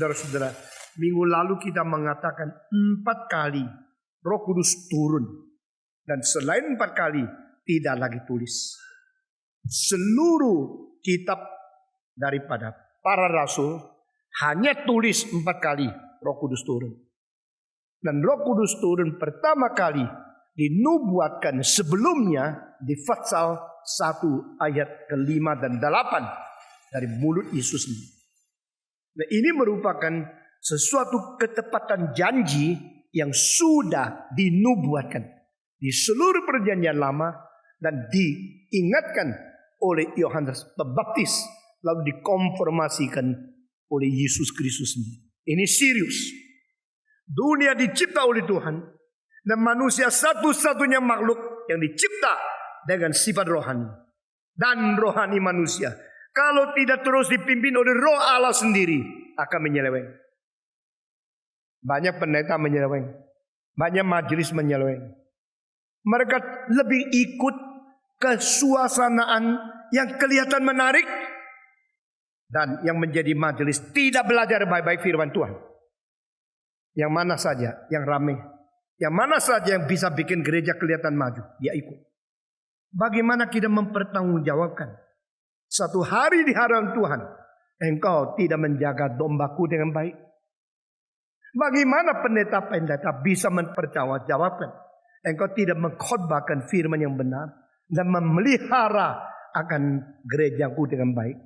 Saudara-saudara, minggu lalu kita mengatakan 4 kali Roh Kudus turun. Dan selain 4 kali, tidak lagi tulis. Seluruh kitab daripada para rasul hanya tulis 4 kali Roh Kudus turun. Dan Roh Kudus turun pertama kali dinubuatkan sebelumnya di pasal 1 ayat ke-5 dan 8 dari mulut Yesus ini. Nah, ini merupakan sesuatu ketepatan janji yang sudah dinubuatkan di seluruh perjanjian lama dan diingatkan oleh Yohanes Pembaptis lalu dikonfirmasikan oleh Yesus Kristus sendiri. Ini serius. Dunia dicipta oleh Tuhan dan manusia satu-satunya makhluk yang dicipta dengan sifat rohani dan rohani manusia. Kalau tidak terus dipimpin oleh Roh Allah sendiri akan menyeleweng. Banyak pendeta menyeleweng, banyak majelis menyeleweng. Mereka lebih ikut kesuasanaan yang kelihatan menarik dan yang menjadi majelis tidak belajar baik-baik firman Tuhan. Yang mana saja yang ramai, yang mana saja yang bisa bikin gereja kelihatan maju, dia ikut. Bagaimana kita mempertanggungjawabkan? Satu hari di hadapan Tuhan, engkau tidak menjaga dombaku dengan baik. Bagaimana pendeta-pendeta bisa mempertanggungjawabkan? Engkau tidak mengkhotbahkan firman yang benar dan memelihara akan gerejaku dengan baik.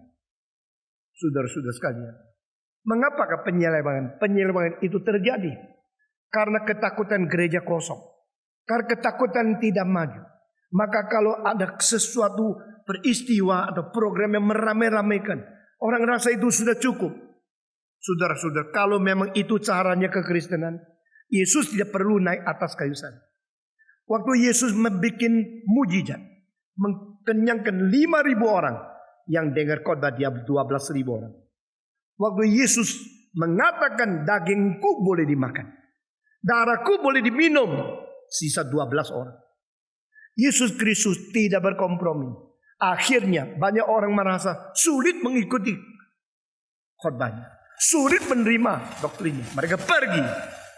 Saudara-saudara sekalian, mengapakah penyelewengan itu terjadi? Karena ketakutan gereja kosong, karena ketakutan tidak maju. Maka kalau ada sesuatu peristiwa atau program yang meramai-ramaikan, orang rasa itu sudah cukup. Saudara-saudara, kalau memang itu caranya kekristenan, Yesus tidak perlu naik atas kayu salib. Waktu Yesus membuat mujizat, mengkenyangkan 5.000 orang, yang dengar khotbah dia 12.000 orang. Waktu Yesus mengatakan dagingku boleh dimakan, darahku boleh diminum, sisa 12 orang. Yesus Kristus tidak berkompromi. Akhirnya banyak orang merasa sulit mengikuti khotbahnya, sulit menerima doktrinnya. Mereka pergi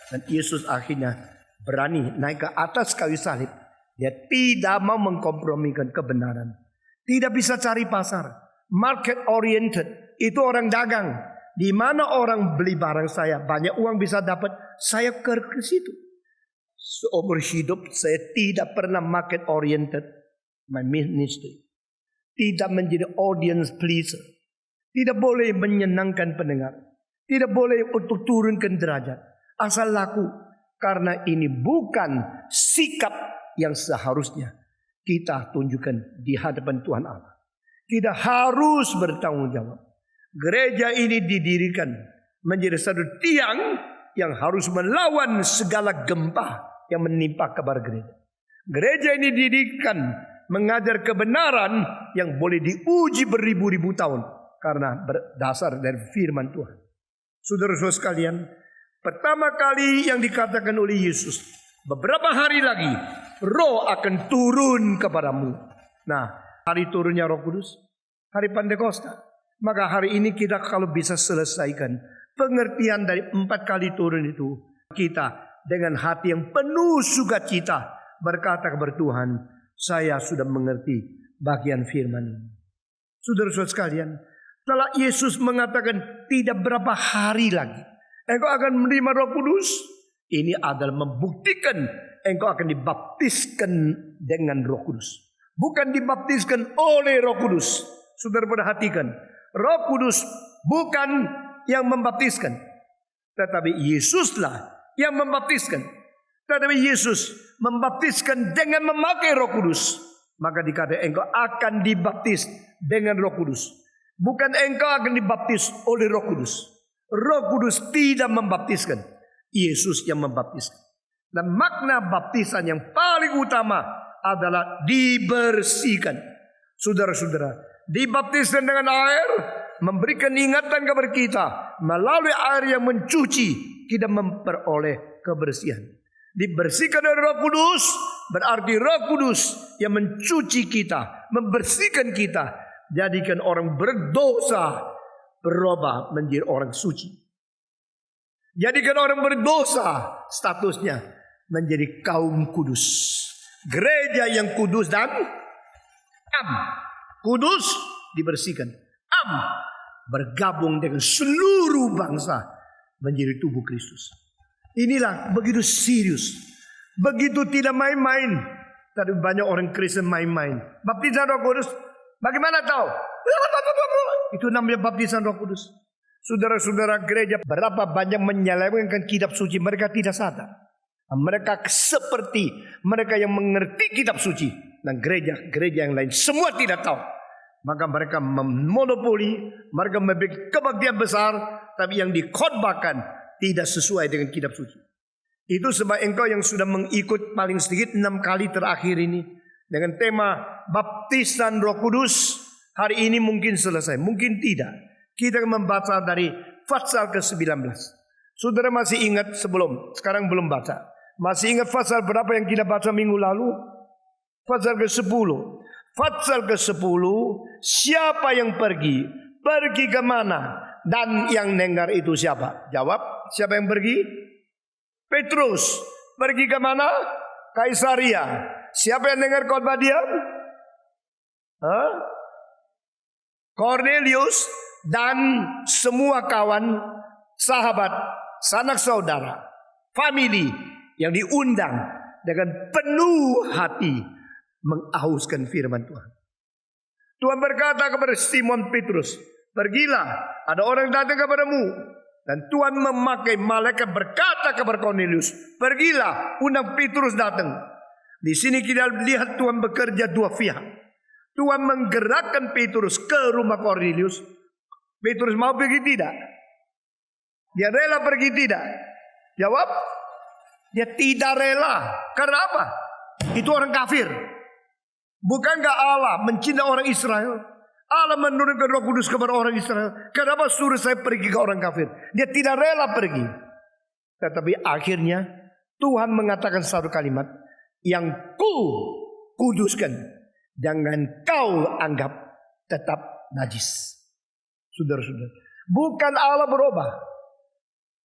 dan Yesus akhirnya berani naik ke atas kayu salib. Dia tidak mau mengkompromikan kebenaran. Tidak bisa cari pasar. Market oriented. Itu orang dagang. Di mana orang beli barang saya, banyak uang bisa dapat, saya ke situ. Seumur hidup saya tidak pernah market oriented my ministry. Tidak menjadi audience pleaser. Tidak boleh menyenangkan pendengar. Tidak boleh untuk turunkan derajat. Asal laku. Karena ini bukan sikap yang seharusnya kita tunjukkan di hadapan Tuhan Allah. Kita harus bertanggung jawab. Gereja ini didirikan menjadi satu tiang yang harus melawan segala gempa yang menimpa kabar gereja. Gereja ini didirikan mengajar kebenaran yang boleh diuji beribu-ribu tahun karena berdasar dari firman Tuhan. Saudara-saudara sekalian, pertama kali yang dikatakan oleh Yesus, beberapa hari lagi Roh akan turun kepadamu. Nah, hari turunnya Roh Kudus, hari Pentakosta. Maka hari ini kita kalau bisa selesaikan pengertian dari 4 kali turun itu, kita dengan hati yang penuh sukacita berkata kepada Tuhan, saya sudah mengerti bagian firman. Saudara-saudara sekalian, setelah Yesus mengatakan tidak berapa hari lagi engkau akan menerima Roh Kudus, ini adalah membuktikan engkau akan dibaptiskan dengan Roh Kudus. Bukan dibaptiskan oleh Roh Kudus. Saudara perhatikan, Roh Kudus bukan yang membaptiskan, tetapi Yesuslah yang membaptiskan. Tetapi Yesus membaptiskan dengan memakai Roh Kudus. Maka dikatakan engkau akan dibaptis dengan Roh Kudus. Bukan engkau akan dibaptis oleh Roh Kudus. Roh Kudus tidak membaptiskan, Yesus yang membaptiskan. Dan makna baptisan yang paling utama adalah dibersihkan. Saudara-saudara, dibaptiskan dengan air memberikan ingatan kepada kita. Melalui air yang mencuci, kita memperoleh kebersihan. Dibersihkan oleh Roh Kudus berarti Roh Kudus yang mencuci kita, membersihkan kita, jadikan orang berdosa berubah menjadi orang suci. Jadikan orang berdosa statusnya menjadi kaum kudus. Gereja yang kudus dan am. Kudus dibersihkan. Am bergabung dengan seluruh bangsa menjadi tubuh Kristus. Inilah begitu serius. Begitu tidak main-main. Tapi banyak orang Kristen main-main. Baptisan Roh Kudus. Bagaimana tahu? Itu namanya baptisan Roh Kudus. Saudara-saudara gereja berapa banyak menyelewengkan kitab suci. Mereka tidak sadar. Mereka seperti mereka yang mengerti kitab suci. Dan gereja yang lain semua tidak tahu. Maka mereka memonopoli. Mereka memiliki kebaktian besar. Tapi yang dikhotbahkan tidak sesuai dengan kitab suci. Itu sebab engkau yang sudah mengikut paling sedikit 6 kali terakhir ini. Dengan tema baptisan Roh Kudus. Hari ini mungkin selesai. Mungkin tidak. Kita membaca dari pasal ke-19. Saudara masih ingat sebelum? Sekarang belum baca. Masih ingat pasal berapa yang kita baca minggu lalu? Pasal ke-10. Pasal ke-10. Siapa yang pergi? Pergi ke mana? Dan yang dengar itu siapa? Jawab. Siapa yang pergi? Petrus. Pergi ke mana? Kaisaria. Siapa yang dengar khotbah dia? Cornelius dan semua kawan, sahabat, sanak saudara, family yang diundang dengan penuh hati menghauskan firman Tuhan. Tuhan berkata kepada Simon Petrus, pergilah, ada orang datang kepadamu. Dan Tuhan memakai malaikat berkata kepada Cornelius, pergilah, undang Petrus datang. Di sini kita lihat Tuhan bekerja dua pihak. Tuhan menggerakkan Petrus ke rumah Cornelius. Petrus mau pergi tidak? Dia rela pergi tidak? Jawab, dia tidak rela. Karena apa? Itu orang kafir. Bukankah Allah mencintai orang Israel? Allah menurunkan Roh Kudus kepada orang Israel. Kenapa suruh saya pergi ke orang kafir? Dia tidak rela pergi. Tetapi akhirnya Tuhan mengatakan satu kalimat, yang ku kuduskan, jangan kau anggap tetap najis. Saudara-saudara, bukan Allah berubah,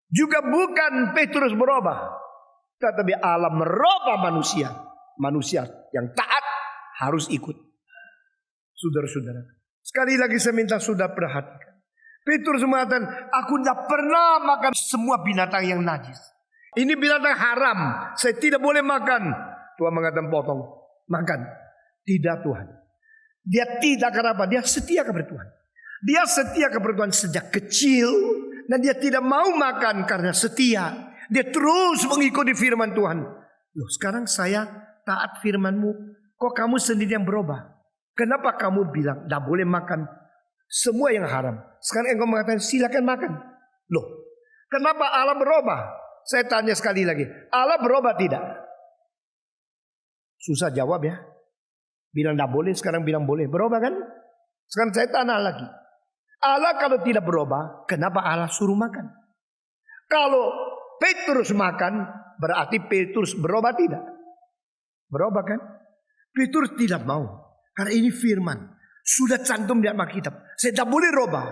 juga bukan Petrus berubah, tetapi Allah merubah manusia. Manusia yang taat harus ikut. Saudara-saudara, sekali lagi saya minta saudara perhatikan. Petrus mengatakan, aku tidak pernah makan semua binatang yang najis. Ini binatang haram, saya tidak boleh makan. Tuhan mengatakan potong, makan. Tidak Tuhan. Dia tidak, kenapa? Dia setia kepada Tuhan. Dia setia kepada Tuhan sejak kecil. Dan dia tidak mau makan karena setia. Dia terus mengikuti firman Tuhan. Loh, sekarang saya taat firman-Mu. Kok kamu sendiri yang berubah? Kenapa kamu bilang tidak boleh makan semua yang haram? Sekarang engkau mengatakan silakan makan. Loh, kenapa Allah berubah? Saya tanya sekali lagi. Allah berubah tidak? Susah jawab ya. Bilang tidak boleh, sekarang bilang boleh. Berubah kan? Sekarang saya tanya lagi. Allah kalau tidak berubah, kenapa Allah suruh makan? Kalau Petrus makan, berarti Petrus berubah tidak? Berubah kan? Petrus tidak mau. Karena ini firman. Sudah cantum di Alkitab. Saya tidak boleh rubah.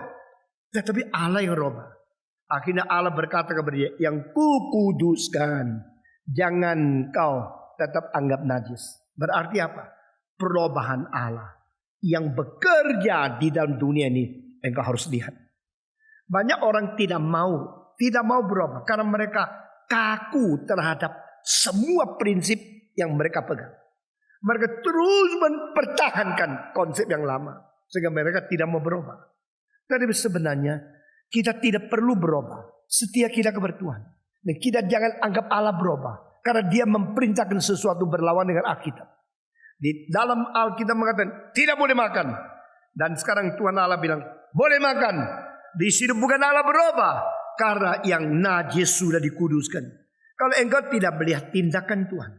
Tetapi Allah yang rubah. Akhirnya Allah berkata kepada dia, yang kukuduskan, jangan kau tetap anggap najis. Berarti apa? Perubahan Allah yang bekerja di dalam dunia ini, engkau harus lihat. Banyak orang tidak mau berubah karena mereka kaku terhadap semua prinsip yang mereka pegang. Mereka terus mempertahankan konsep yang lama sehingga mereka tidak mau berubah. Tapi sebenarnya kita tidak perlu berubah. Setia kita kepada Tuhan. Dan kita jangan anggap Allah berubah. Karena dia memerintahkan sesuatu berlawan dengan Alkitab. Di dalam Alkitab mengatakan tidak boleh makan. Dan sekarang Tuhan Allah bilang boleh makan. Di sini bukan Allah berubah. Karena yang najis sudah dikuduskan. Kalau engkau tidak melihat tindakan Tuhan.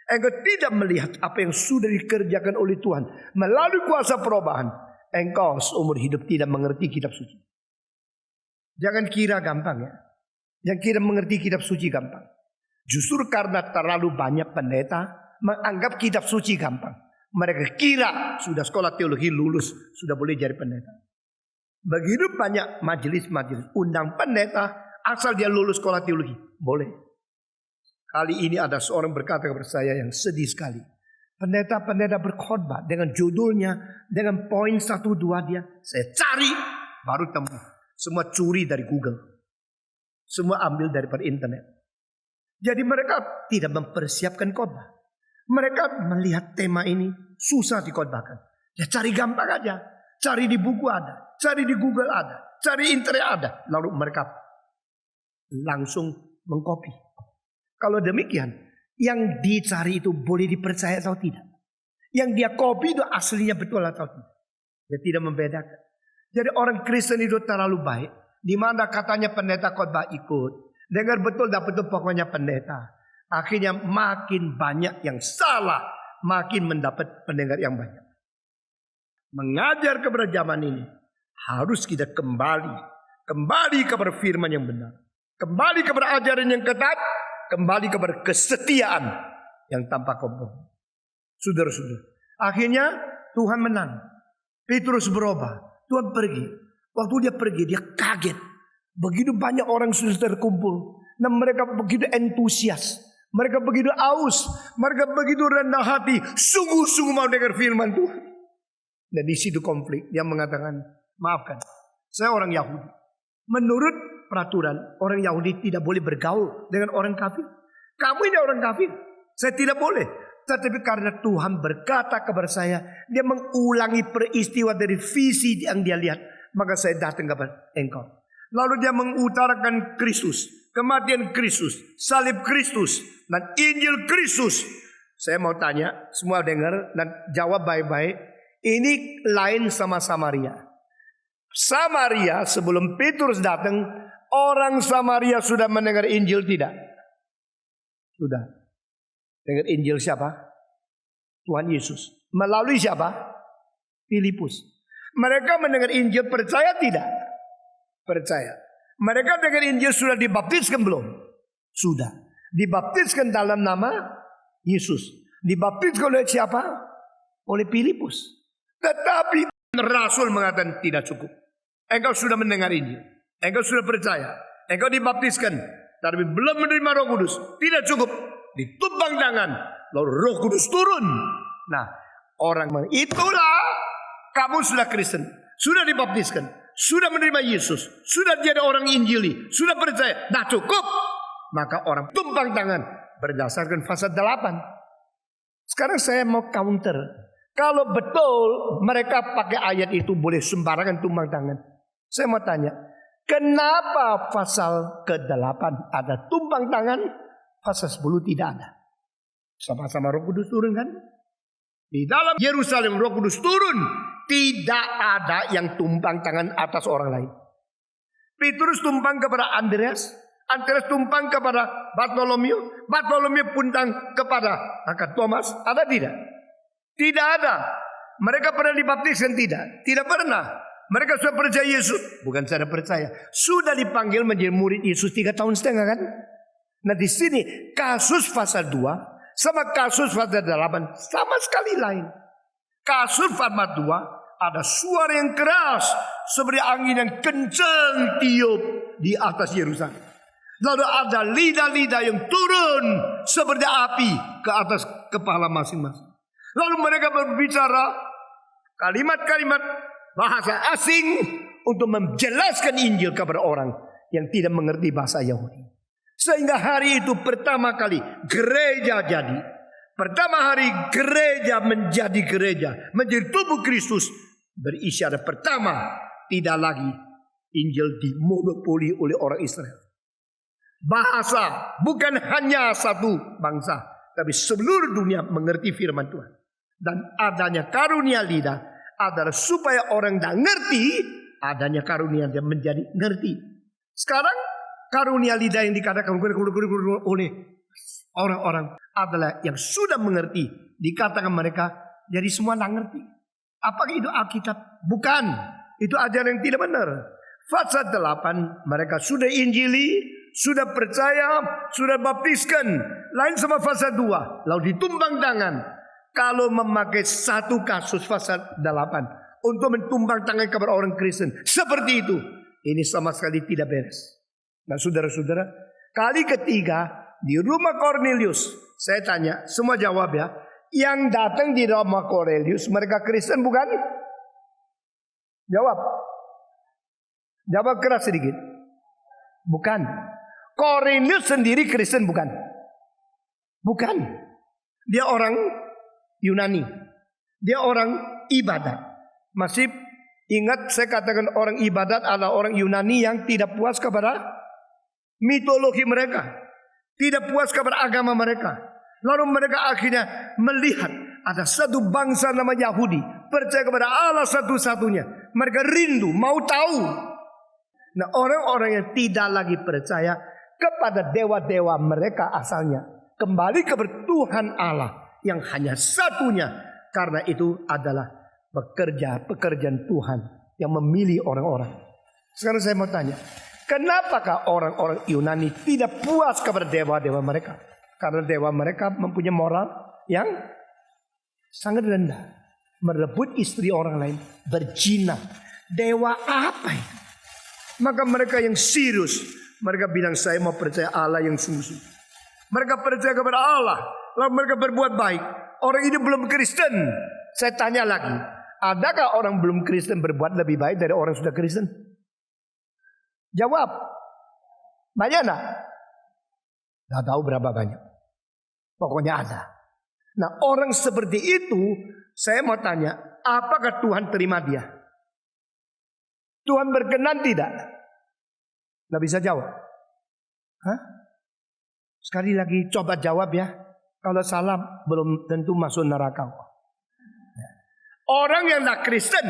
Engkau tidak melihat apa yang sudah dikerjakan oleh Tuhan. Melalui kuasa perubahan. Engkau seumur hidup tidak mengerti kitab suci. Jangan kira gampang ya. Jangan kira mengerti kitab suci gampang. Justru karena terlalu banyak pendeta menganggap kitab suci gampang. Mereka kira sudah sekolah teologi lulus, sudah boleh jadi pendeta. Begitu banyak majelis-majelis undang pendeta, asal dia lulus sekolah teologi. Boleh. Kali ini ada seorang berkata kepada saya yang sedih sekali. Pendeta-pendeta berkhotbah dengan judulnya, dengan poin 1, 2 dia. Saya cari, baru temu. Semua curi dari Google. Semua ambil daripada internet. Jadi mereka tidak mempersiapkan khotbah. Mereka melihat tema ini susah dikhotbahkan. Ya cari gampang aja. Cari di buku ada. Cari di Google ada. Cari internet ada. Lalu mereka langsung mengcopy. Kalau demikian, yang dicari itu boleh dipercaya atau tidak. Yang dia copy itu aslinya betul atau tidak. Dia tidak membedakan. Jadi orang Kristen itu terlalu baik. Di mana katanya pendeta khotbah ikut. Dengar betul, dapat betul pokoknya pendeta. Akhirnya makin banyak yang salah. Makin mendapat pendengar yang banyak. Mengajar kepada zaman ini. Harus kita kembali. Kembali kepada firman yang benar. Kembali kepada ajaran yang ketat. Kembali kepada kesetiaan yang tanpa kompromi. Saudara-saudara. Akhirnya Tuhan menang. Petrus berubah. Tuhan pergi. Waktu dia pergi, dia kaget. Begitu banyak orang sudah terkumpul. Dan mereka begitu antusias. Mereka begitu aus. Mereka begitu rendah hati. Sungguh-sungguh mau dengar firman Tuhan. Dan di situ konflik. Dia mengatakan, maafkan, saya orang Yahudi. Menurut peraturan, orang Yahudi tidak boleh bergaul dengan orang kafir. Kamu ini orang kafir. Saya tidak boleh. Tetapi karena Tuhan berkata kepada saya, dia mengulangi peristiwa dari visi yang dia lihat. Maka saya datang kepada engkau. Lalu dia mengutarakan Kristus, kematian Kristus, salib Kristus, dan Injil Kristus. Saya mau tanya, semua dengar dan jawab baik-baik. Ini lain sama Samaria. Samaria sebelum Petrus datang, orang Samaria sudah mendengar Injil tidak? Sudah. Dengar Injil siapa? Tuhan Yesus. Melalui siapa? Filipus. Mereka mendengar Injil, percaya tidak? Percaya. Mereka dengar Injil, sudah dibaptiskan belum? Sudah. Dibaptiskan dalam nama Yesus. Dibaptiskan oleh siapa? Oleh Filipus. Tetapi Rasul mengatakan tidak cukup. Engkau sudah mendengar Injil. Engkau sudah percaya. Engkau dibaptiskan. Tapi belum menerima Roh Kudus. Tidak cukup. Ditumpang tangan. Lalu Roh Kudus turun. Nah, orang itulah kamu sudah Kristen. Sudah dibaptiskan. Sudah menerima Yesus. Sudah jadi orang Injili. Sudah percaya. Nah cukup. Maka orang tumpang tangan. Berdasarkan pasal 8. Sekarang saya mau counter. Kalau betul mereka pakai ayat itu boleh sembarangan tumpang tangan. Saya mau tanya. Kenapa pasal ke-8 ada tumpang tangan? Pasal 10 tidak ada. Sama-sama Roh Kudus turun kan? Di dalam Yerusalem Roh Kudus turun. Tidak ada yang tumpang tangan atas orang lain. Petrus tumpang kepada Andreas. Andreas tumpang kepada Bartolomeo. Bartolomeo puntang kepada Thomas. Ada tidak? Tidak ada. Mereka pernah dibaptiskan tidak? Tidak pernah. Mereka sudah percaya Yesus. Bukan saya percaya. Sudah dipanggil menjadi murid Yesus 3,5 tahun kan? Nah di sini kasus pasal 2 sama kasus pasal 8 sama sekali lain. Kasus pasal 2 ada suara yang keras seperti angin yang kencang tiup di atas Yerusalem. Lalu ada lidah-lidah yang turun seperti api ke atas kepala masing-masing. Lalu mereka berbicara kalimat-kalimat bahasa asing untuk menjelaskan Injil kepada orang yang tidak mengerti bahasa Yahudi. Sehingga hari itu pertama kali gereja jadi. Pertama hari gereja menjadi gereja. Menjadi tubuh Kristus. Berisyarat pertama. Tidak lagi Injil dimonopoli oleh orang Israel. Bahasa bukan hanya satu bangsa. Tapi seluruh dunia mengerti firman Tuhan. Dan adanya karunia lidah adalah supaya orang tidak ngerti. Adanya karunia dia menjadi ngerti. Sekarang karunia lidah yang dikatakan oleh orang-orang adalah yang sudah mengerti. Dikatakan mereka jadi semua tidak ngerti. Apakah itu Alkitab? Bukan. Itu ajaran yang tidak benar. Pasal 8 mereka sudah Injili, sudah percaya, sudah baptiskan. Lain sama pasal 2. Lalu ditumpang tangan. Kalau memakai satu kasus pasal 8 untuk mentumpang tangan kepada orang Kristen seperti itu, ini sama sekali tidak beres. Nah saudara-saudara, kali ketiga di rumah Kornelius, saya tanya, semua jawab ya. Yang datang di rumah Kornelius, mereka Kristen bukan? Jawab. Jawab keras sedikit. Bukan. Kornelius sendiri Kristen bukan? Bukan. Dia orang Yunani. Dia orang ibadat. Masih ingat saya katakan orang ibadat adalah orang Yunani yang tidak puas kepada mitologi mereka. Tidak puas kepada agama mereka. Lalu mereka akhirnya melihat ada satu bangsa nama Yahudi. Percaya kepada Allah satu-satunya. Mereka rindu, mau tahu. Nah orang-orang yang tidak lagi percaya kepada dewa-dewa mereka asalnya. Kembali kepada Tuhan Allah yang hanya satunya. Karena itu adalah pekerjaan Tuhan yang memilih orang-orang. Sekarang saya mau tanya. Kenapakah orang-orang Yunani tidak puas kepada dewa-dewa mereka? Karena dewa mereka mempunyai moral yang sangat rendah. Merebut istri orang lain. Berzina. Dewa apa itu? Maka mereka yang serius. Mereka bilang saya mau percaya Allah yang sungguh. Mereka percaya kepada Allah. Lalu mereka berbuat baik. Orang ini belum Kristen. Saya tanya lagi. Adakah orang belum Kristen berbuat lebih baik dari orang sudah Kristen? Jawab. Banyak nak? Tidak tahu berapa banyak. Pokoknya ada. Nah orang seperti itu, saya mau tanya, apakah Tuhan terima dia? Tuhan berkenan tidak? Tidak bisa jawab. Hah? Sekali lagi coba jawab ya. Kalau salah belum tentu masuk neraka. Orang yang tidak Kristen,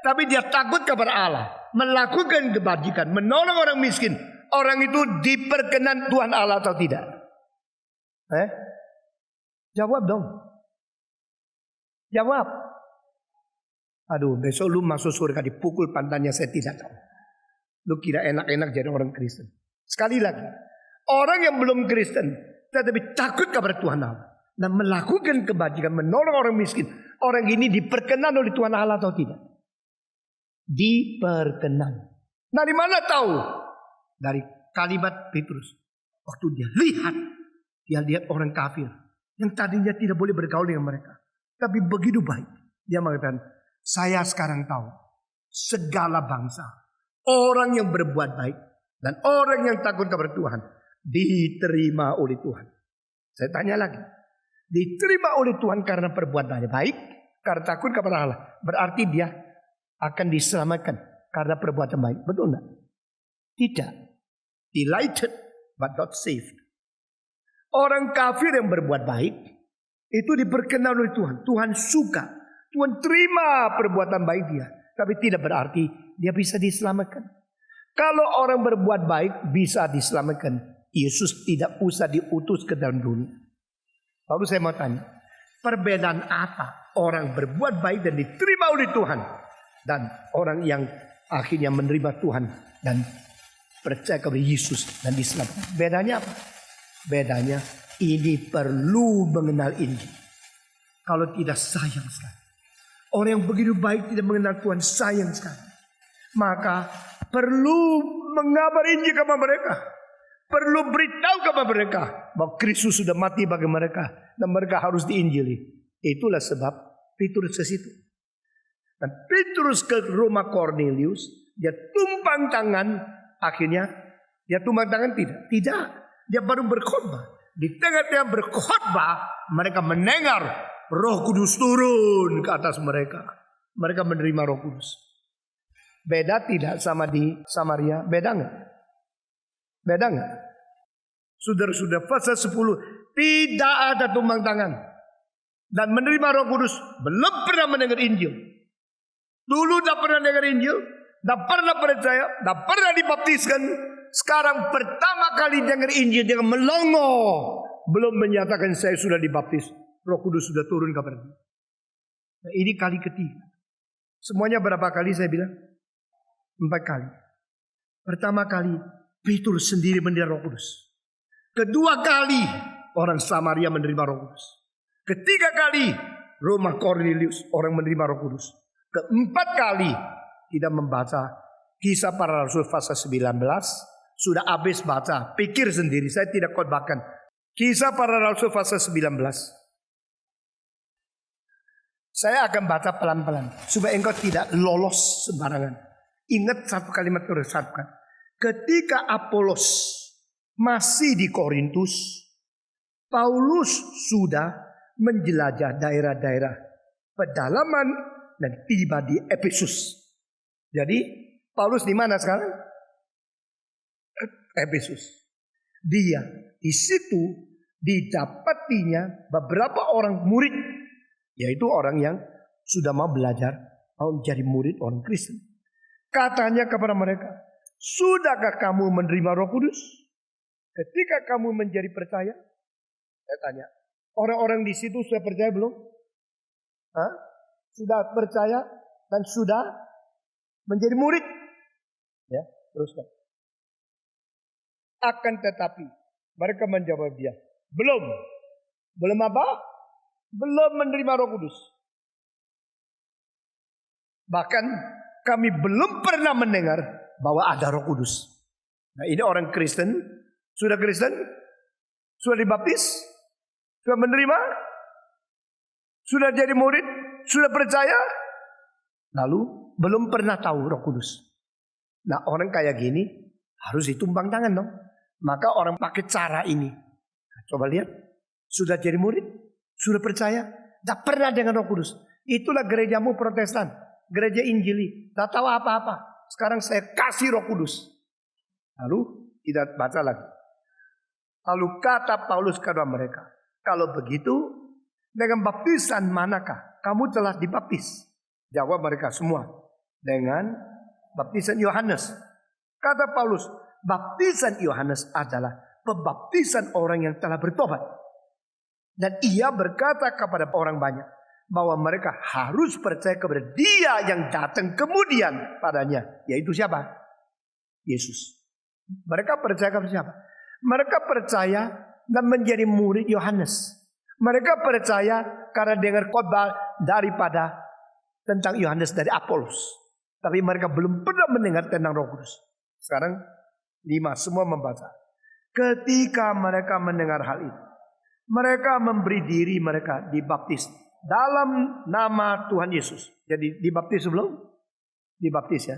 tapi dia takut kepada Allah, melakukan kebajikan, menolong orang miskin. Orang itu diperkenan Tuhan Allah atau tidak? Jawab dong. Jawab. Aduh, besok lu masuk surga dipukul pantatnya, saya tidak tahu. Lu kira enak-enak jadi orang Kristen. Sekali lagi, orang yang belum Kristen tetapi takut kepada Tuhan Allah dan melakukan kebajikan, menolong orang miskin, orang ini diperkenan oleh Tuhan Allah atau tidak? Diperkenan. Nah, dari mana tahu? Dari kalimat Petrus. Waktu dia lihat orang kafir yang tadinya tidak boleh bergaul dengan mereka, tapi begitu baik. Dia mengatakan, saya sekarang tahu segala bangsa, orang yang berbuat baik dan orang yang takut kepada Tuhan diterima oleh Tuhan. Saya tanya lagi, diterima oleh Tuhan karena perbuatannya baik, karena takut kepada Allah, berarti dia akan diselamatkan karena perbuatan baik. Betul enggak? Tidak. Delighted but not saved. Orang kafir yang berbuat baik itu diperkenan oleh Tuhan. Tuhan suka. Tuhan terima perbuatan baik dia. Tapi tidak berarti dia bisa diselamatkan. Kalau orang berbuat baik bisa diselamatkan, Yesus tidak usah diutus ke dalam dunia. Lalu saya mau tanya, perbedaan apa orang berbuat baik dan diterima oleh Tuhan dan orang yang akhirnya menerima Tuhan dan percaya kepada Yesus dan diselamatkan? Bedanya apa? Bedanya ini perlu mengenal Injil. Kalau tidak sayang sekali. Orang yang begitu baik tidak mengenal Tuhan sayang sekali. Maka perlu mengabar Injil kepada mereka. Perlu beritahu kepada mereka bahwa Kristus sudah mati bagi mereka dan mereka harus diinjili. Itulah sebab Petrus ke situ. Dan Petrus ke rumah Kornelius, dia tumpang tangan, akhirnya dia tumpang tangan tidak. Dia baru berkhotbah. Di tengah-tengah berkhotbah, mereka mendengar Roh Kudus turun ke atas mereka. Mereka menerima Roh Kudus. Beda tidak sama di Samaria? Beda enggak? Beda enggak? Saudara-saudara, pasal 10 tidak ada tumpang tangan dan menerima Roh Kudus. Belum pernah mendengar Injil. Dulu tidak pernah dengar Injil, tidak pernah percaya, tidak pernah dibaptiskan. Sekarang pertama kali dengar Injil dia melongo. Belum menyatakan saya sudah dibaptis. Roh Kudus sudah turun kepada dia. Nah, ini kali ketiga. Semuanya berapa kali saya bilang? 4 kali. Pertama kali Petrus sendiri menerima Roh Kudus. Kedua kali orang Samaria menerima Roh Kudus. Ketiga kali rumah Kornelius orang menerima Roh Kudus. Keempat kali kita membaca Kisah Para Rasul pasal 19 Sudah habis baca, pikir sendiri, saya tidak khotbahkan. Kisah Para Rasul pasal 19. Saya akan baca pelan-pelan supaya engkau tidak lolos sembarangan. Ingat satu kalimat tersatukan. Ketika Apolos masih di Korintus, Paulus sudah menjelajah daerah-daerah pedalaman dan tiba di Efesus. Jadi Paulus di mana sekarang? Efesus. Dia di situ didapatinya beberapa orang murid, yaitu orang yang sudah mau belajar, mau menjadi murid orang Kristen. Katanya kepada mereka, sudahkah kamu menerima Roh Kudus? Ketika kamu menjadi percaya? Saya tanya, orang-orang di situ sudah percaya belum? Hah? Sudah percaya dan sudah menjadi murid? Ya, teruskan. Akan tetapi mereka menjawab dia, belum. Belum apa? Belum menerima Roh Kudus. Bahkan kami belum pernah mendengar bahwa ada Roh Kudus. Nah, ini orang Kristen, sudah Kristen, sudah dibaptis, sudah menerima, sudah jadi murid, sudah percaya, lalu belum pernah tahu Roh Kudus. Nah, orang kayak gini harus ditumpang tangan dong. Maka orang pakai cara ini. Coba lihat, sudah jadi murid, sudah percaya, tidak pernah dengan Roh Kudus. Itulah gerejamu Protestan, gereja Injili, tidak tahu apa-apa. Sekarang saya kasih Roh Kudus. Lalu tidak baca lagi. Lalu kata Paulus kepada mereka, kalau begitu dengan baptisan manakah kamu telah dibaptis? Jawab mereka semua, dengan baptisan Yohanes. Kata Paulus, baptisan Yohanes adalah pembaptisan orang yang telah bertobat. Dan ia berkata kepada orang banyak bahwa mereka harus percaya kepada Dia yang datang kemudian padanya, yaitu siapa? Yesus. Mereka percaya kepada siapa? Mereka percaya dan menjadi murid Yohanes. Mereka percaya karena dengar khotbah daripada tentang Yohanes dari Apolos. Tapi mereka belum pernah mendengar tentang Roh Kudus. Sekarang 5 semua membaca. Ketika mereka mendengar hal itu, mereka memberi diri mereka dibaptis dalam nama Tuhan Yesus. Jadi dibaptis sebelum? Dibaptis ya.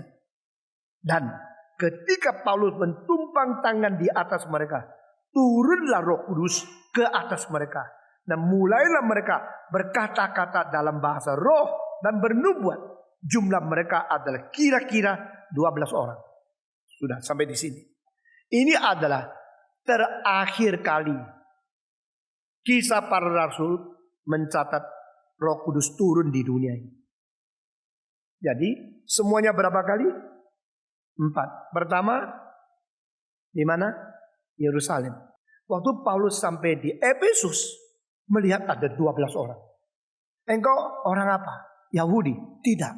Dan ketika Paulus mentumpang tangan di atas mereka, turunlah Roh Kudus ke atas mereka. Dan mulailah mereka berkata-kata dalam bahasa roh dan bernubuat. Jumlah mereka adalah kira-kira 12 orang. Sudah sampai di sini. Ini adalah terakhir kali Kisah Para Rasul mencatat Roh Kudus turun di dunia ini. Jadi semuanya berapa kali? 4. Pertama di mana? Yerusalem. Waktu Paulus sampai di Efesus, melihat ada 12 orang. Engkau orang apa? Yahudi? Tidak.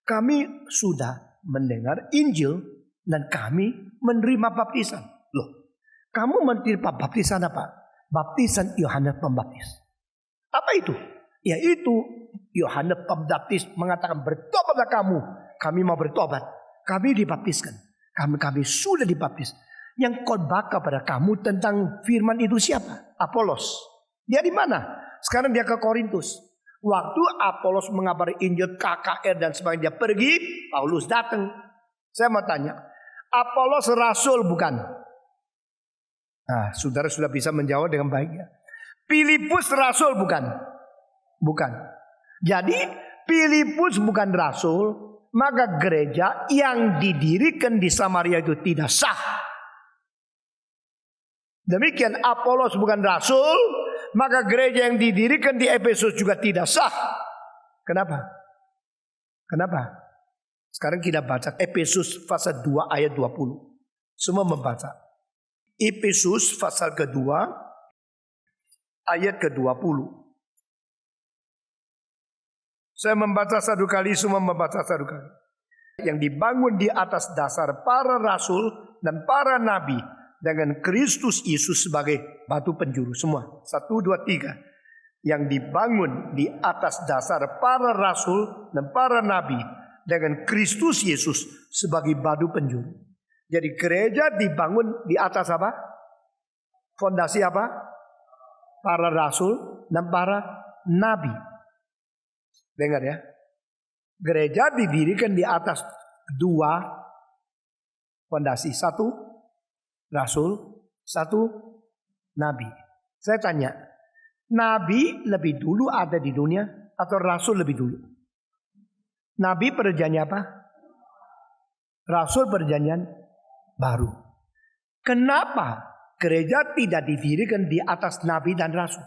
Kami sudah mendengar Injil dan kami menerima baptisan. Loh, kamu menerima baptisan apa? Baptisan Yohanes Pembaptis. Apa itu? Yaitu Yohanes Pembaptis mengatakan, bertobatlah kamu. Kami mau bertobat. Kami dibaptiskan. Kami sudah dibaptis. Yang khotbah kepada kamu tentang firman itu siapa? Apolos. Dia di mana? Sekarang dia ke Korintus. Waktu Apolos mengabari Injil, KKR dan sebagainya, dia pergi, Paulus datang. Saya mau tanya, Apolos rasul bukan? Nah, saudara sudah bisa menjawab dengan baik ya. Filipus rasul bukan? Bukan. Jadi Filipus bukan rasul, maka gereja yang didirikan di Samaria itu tidak sah. Demikian Apolos bukan rasul, maka gereja yang didirikan di Efesus juga tidak sah. Kenapa? Kenapa? Sekarang kita baca Efesus pasal 2 ayat 20. Semua membaca. Efesus pasal kedua ayat ke-20. Saya membaca satu kali, semua membaca satu kali. Yang dibangun di atas dasar para rasul dan para nabi, dengan Kristus Yesus sebagai batu penjuru. Semua. 1, 2, 3. Yang dibangun di atas dasar para rasul dan para nabi, dengan Kristus Yesus sebagai batu penjuru. Jadi gereja dibangun di atas apa? Fondasi apa? Para rasul dan para nabi. Dengar ya. Gereja didirikan di atas dua fondasi. Satu rasul, satu nabi. Saya tanya, nabi lebih dulu ada di dunia atau rasul lebih dulu? Nabi perjanjian apa? Rasul perjanjian baru. Kenapa gereja tidak didirikan di atas nabi dan rasul?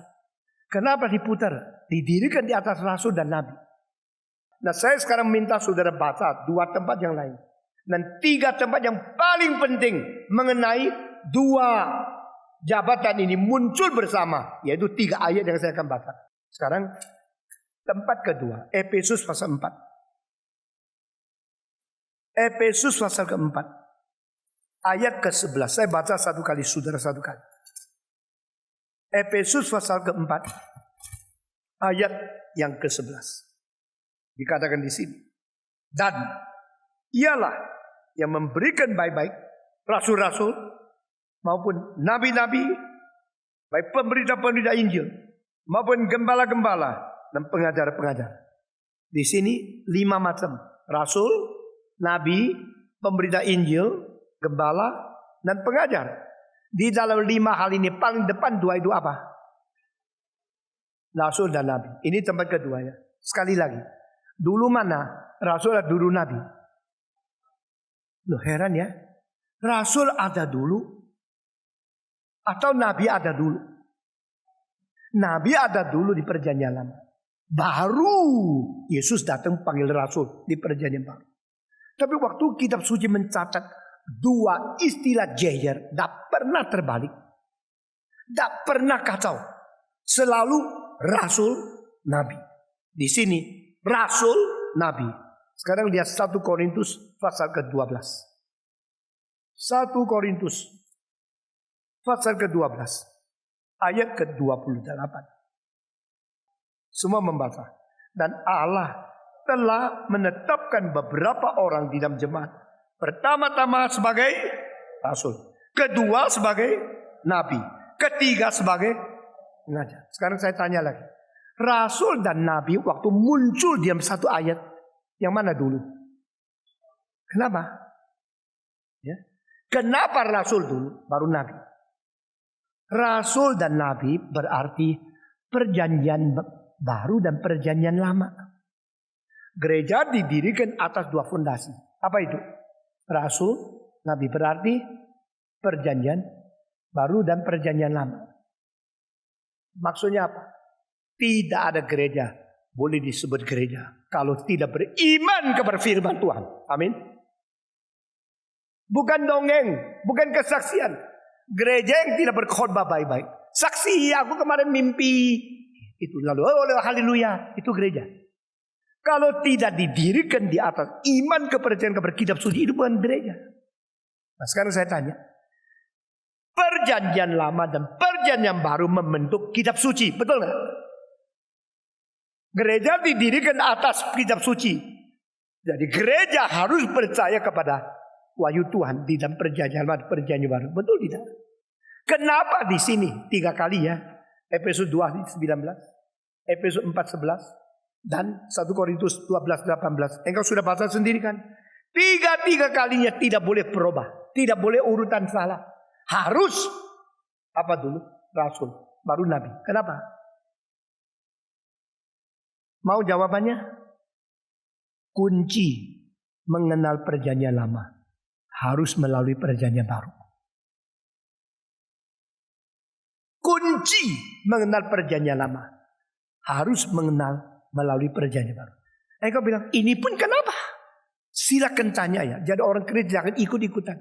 Kenapa diputar? Didirikan di atas rasul dan nabi. Nah, saya sekarang minta saudara baca dua tempat yang lain. Dan tiga tempat yang paling penting mengenai dua jabatan ini muncul bersama. Yaitu tiga ayat yang saya akan baca. Sekarang tempat kedua. Efesus pasal 4. Efesus pasal keempat. Ayat ke-11. Saya baca satu kali, saudara satu kali. Efesus pasal keempat. Ayat yang ke-11. Dikatakan di sini. Dan ialah yang memberikan baik-baik rasul-rasul maupun nabi-nabi, baik pemberita-pemberita Injil maupun gembala-gembala dan pengajar-pengajar. Di sini 5 macam. Rasul, nabi, pemberita Injil, gembala, dan pengajar. Di dalam 5 hal ini paling depan 2 itu apa? Rasul dan nabi. Ini tempat kedua ya. Sekali lagi. Dulu mana? Rasul atau dulu nabi? Loh, heran ya. Rasul ada dulu atau nabi ada dulu? Nabi ada dulu di perjanjian lama. Baru Yesus datang panggil rasul di perjanjian baru. Tapi waktu kitab suci mencatat dua istilah jejer, tidak pernah terbalik. Tidak pernah kacau. Selalu rasul, nabi. Di sini rasul, nabi. Sekarang lihat 1 Korintus pasal ke-12. 1 Korintus pasal ke-12 ayat ke-28. Semua membaca. Dan Allah telah menetapkan beberapa orang di dalam jemaat. Pertama-tama sebagai rasul, kedua sebagai nabi, ketiga sebagai pengajar. Sekarang saya tanya lagi. Rasul dan nabi waktu muncul diam satu ayat, yang mana dulu? Kenapa? Ya. Kenapa rasul dulu baru nabi? Rasul dan nabi berarti perjanjian baru dan perjanjian lama. Gereja didirikan atas dua fondasi. Apa itu? Rasul, nabi berarti perjanjian baru dan perjanjian lama. Maksudnya apa? Tidak ada gereja boleh disebut gereja kalau tidak beriman kepada firman Tuhan. Amin. Bukan dongeng, bukan kesaksian. Gereja yang tidak berkhotbah baik-baik. Saksi, aku kemarin mimpi. Itu lalu, oh haleluya, itu gereja. Kalau tidak didirikan di atas iman kepercayaan kepada kitab suci, itu bukan gereja. Nah, sekarang saya tanya. Perjanjian lama dan perjanjian baru membentuk kitab suci, betul nggak? Gereja didirikan atas kitab suci. Jadi gereja harus percaya kepada wahyu Tuhan di dalam perjanjian lama, perjanjian baru. Betul tidak? Kenapa di sini 3 kali ya? Efesus 2:19, Efesus 4:11, dan 1 Korintus 12:18. Engkau sudah baca sendiri kan? 3 kalinya tidak boleh berubah, tidak boleh urutan salah. Harus apa dulu? Rasul, baru nabi. Kenapa? Mau jawabannya? Kunci mengenal perjanjian lama harus melalui perjanjian baru. Kunci mengenal perjanjian lama harus mengenal melalui perjanjian baru. Engkau bilang, ini pun kenapa? Silakan tanya ya. Jadi orang Kristen jangan ikut-ikutan.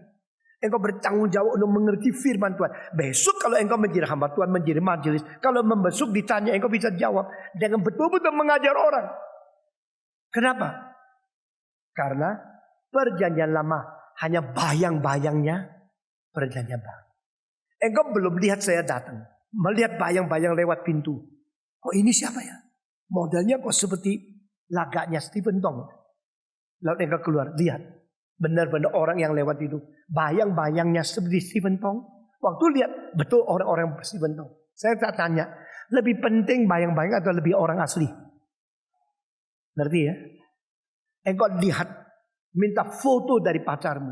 Engkau bertanggung jawab untuk mengerti firman Tuhan. Besok kalau engkau menjadi hamba Tuhan, menjadi majelis, kalau membesuk ditanya, engkau bisa jawab dengan betul-betul mengajar orang. Kenapa? Karena perjanjian lama hanya bayang-bayangnya perjanjian baru. Engkau belum lihat saya datang, melihat bayang-bayang lewat pintu. Oh, ini siapa ya? Modelnya kok seperti lagaknya Stephen Tong. Lalu engkau keluar, lihat. Benar-benar orang yang lewat itu. Bayang-bayangnya seperti Stephen Tong. Waktu lihat betul orang-orang Stephen Tong. Saya tak tanya, lebih penting bayang-bayang atau lebih orang asli? Ngerti ya? Engkau lihat, minta foto dari pacarmu.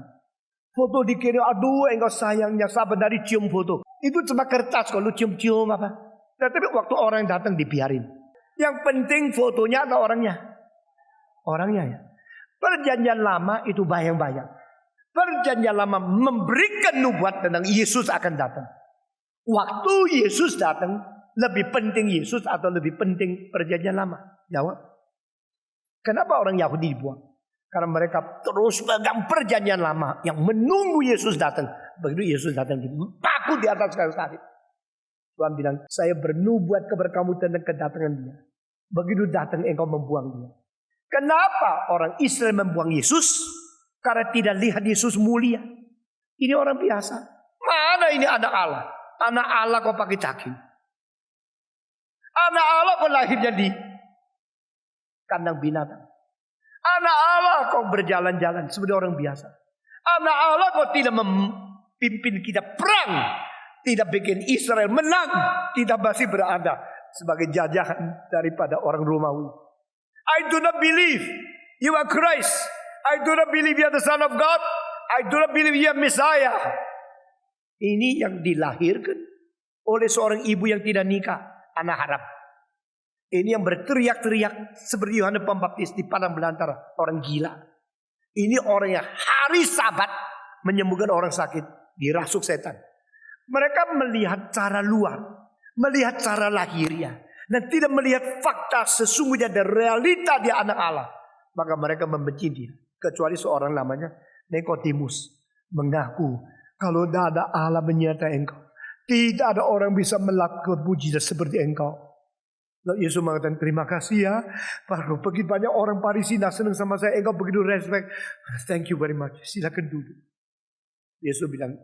Foto dikirim, aduh engkau sayangnya, sabar dari cium foto. Itu cuma kertas, kalau cium-cium apa. Tapi waktu orang datang dibiarin. Yang penting fotonya atau orangnya? Orangnya ya. Perjanjian lama itu bayang-bayang. Perjanjian lama memberikan nubuat tentang Yesus akan datang. Waktu Yesus datang, lebih penting Yesus atau lebih penting perjanjian lama? Jawab. Kenapa orang Yahudi dibuang? Karena mereka terus pegang perjanjian lama yang menunggu Yesus datang. Begitu Yesus datang, dipaku di atas kayu salib. Tuhan bilang, saya bernubuat kepada kamu tentang kedatangan dia. Begitu datang engkau membuang dia. Kenapa orang Israel membuang Yesus? Karena tidak lihat Yesus mulia. Ini orang biasa. Mana ini anak Allah? Anak Allah kok pakai caki. Anak Allah kok lahirnya di kandang binatang. Anak Allah kok berjalan-jalan seperti orang biasa. Anak Allah kok tidak memimpin kita perang. Tidak bikin Israel menang. Kita masih berada sebagai jajahan daripada orang Romawi. I do not believe you are Christ. I do not believe you are the Son of God. I do not believe you are Messiah. Ini yang dilahirkan oleh seorang ibu yang tidak nikah. Anak harap. Ini yang berteriak-teriak seperti Yohanes Pembaptis di padang belantara. Orang gila. Ini orang yang hari Sabat menyembuhkan orang sakit. Dirasuk setan. Mereka melihat cara luar. Melihat cara lahirnya. Dan tidak melihat fakta sesungguhnya dan realita dia anak Allah. Maka mereka membenci dia. Kecuali seorang namanya Nikodemus. Mengaku. Kalau tidak ada Allah menyertai engkau. Tidak ada orang bisa melakukan mujizat seperti engkau. Lalu Yesus mengatakan, terima kasih ya. Begitu banyak orang Farisi senang sama saya. Engkau begitu respect. Thank you very much. Silakan duduk. Yesus bilang,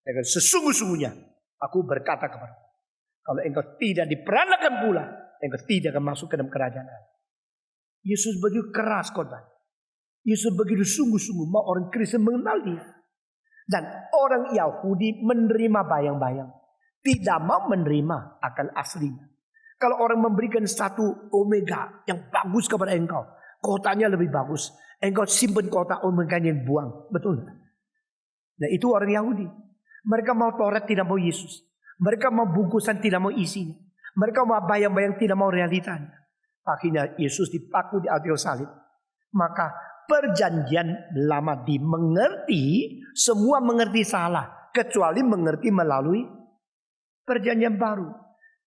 sesungguh-sungguhnya aku berkata kepada engkau. Kalau engkau tidak diperanakan pula, engkau tidak akan masuk ke dalam kerajaan Allah. Yesus begitu keras khotbah. Yesus begitu sungguh-sungguh mau orang Kristen mengenal dia. Dan orang Yahudi menerima bayang-bayang. Tidak mau menerima akan aslinya. Kalau orang memberikan satu omega yang bagus kepada engkau. Kotanya lebih bagus. Engkau simpan kota omega yang buang. Betul. Nah itu orang Yahudi. Mereka mau Taurat tidak mau Yesus. Mereka mau bungkusan tidak mau isinya. Mereka mau bayang-bayang tidak mau realitanya. Akhirnya Yesus dipaku di kayu salib. Maka perjanjian lama dimengerti. Semua mengerti salah. Kecuali mengerti melalui perjanjian baru.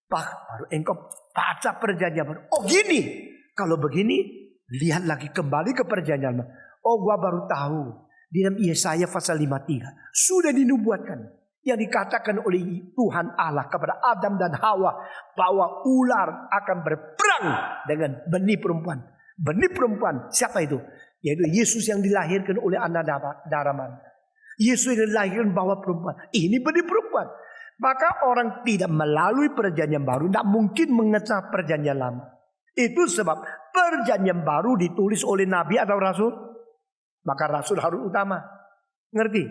Baru engkau baca perjanjian baru. Oh gini. Kalau begini. Lihat lagi kembali ke perjanjian baru. Oh gua baru tahu. Di dalam Yesaya pasal 53. Sudah dinubuatkan. Yang dikatakan oleh Tuhan Allah kepada Adam dan Hawa. Bahwa ular akan berperang dengan benih perempuan. Benih perempuan. Siapa itu? Yaitu Yesus yang dilahirkan oleh anak darah mana. Yesus yang dilahirkan bawa perempuan. Ini benih perempuan. Maka orang tidak melalui perjanjian baru tidak mungkin mengecah perjanjian lama. Itu sebab perjanjian baru ditulis oleh nabi atau rasul. Maka rasul harus utama. Ngerti?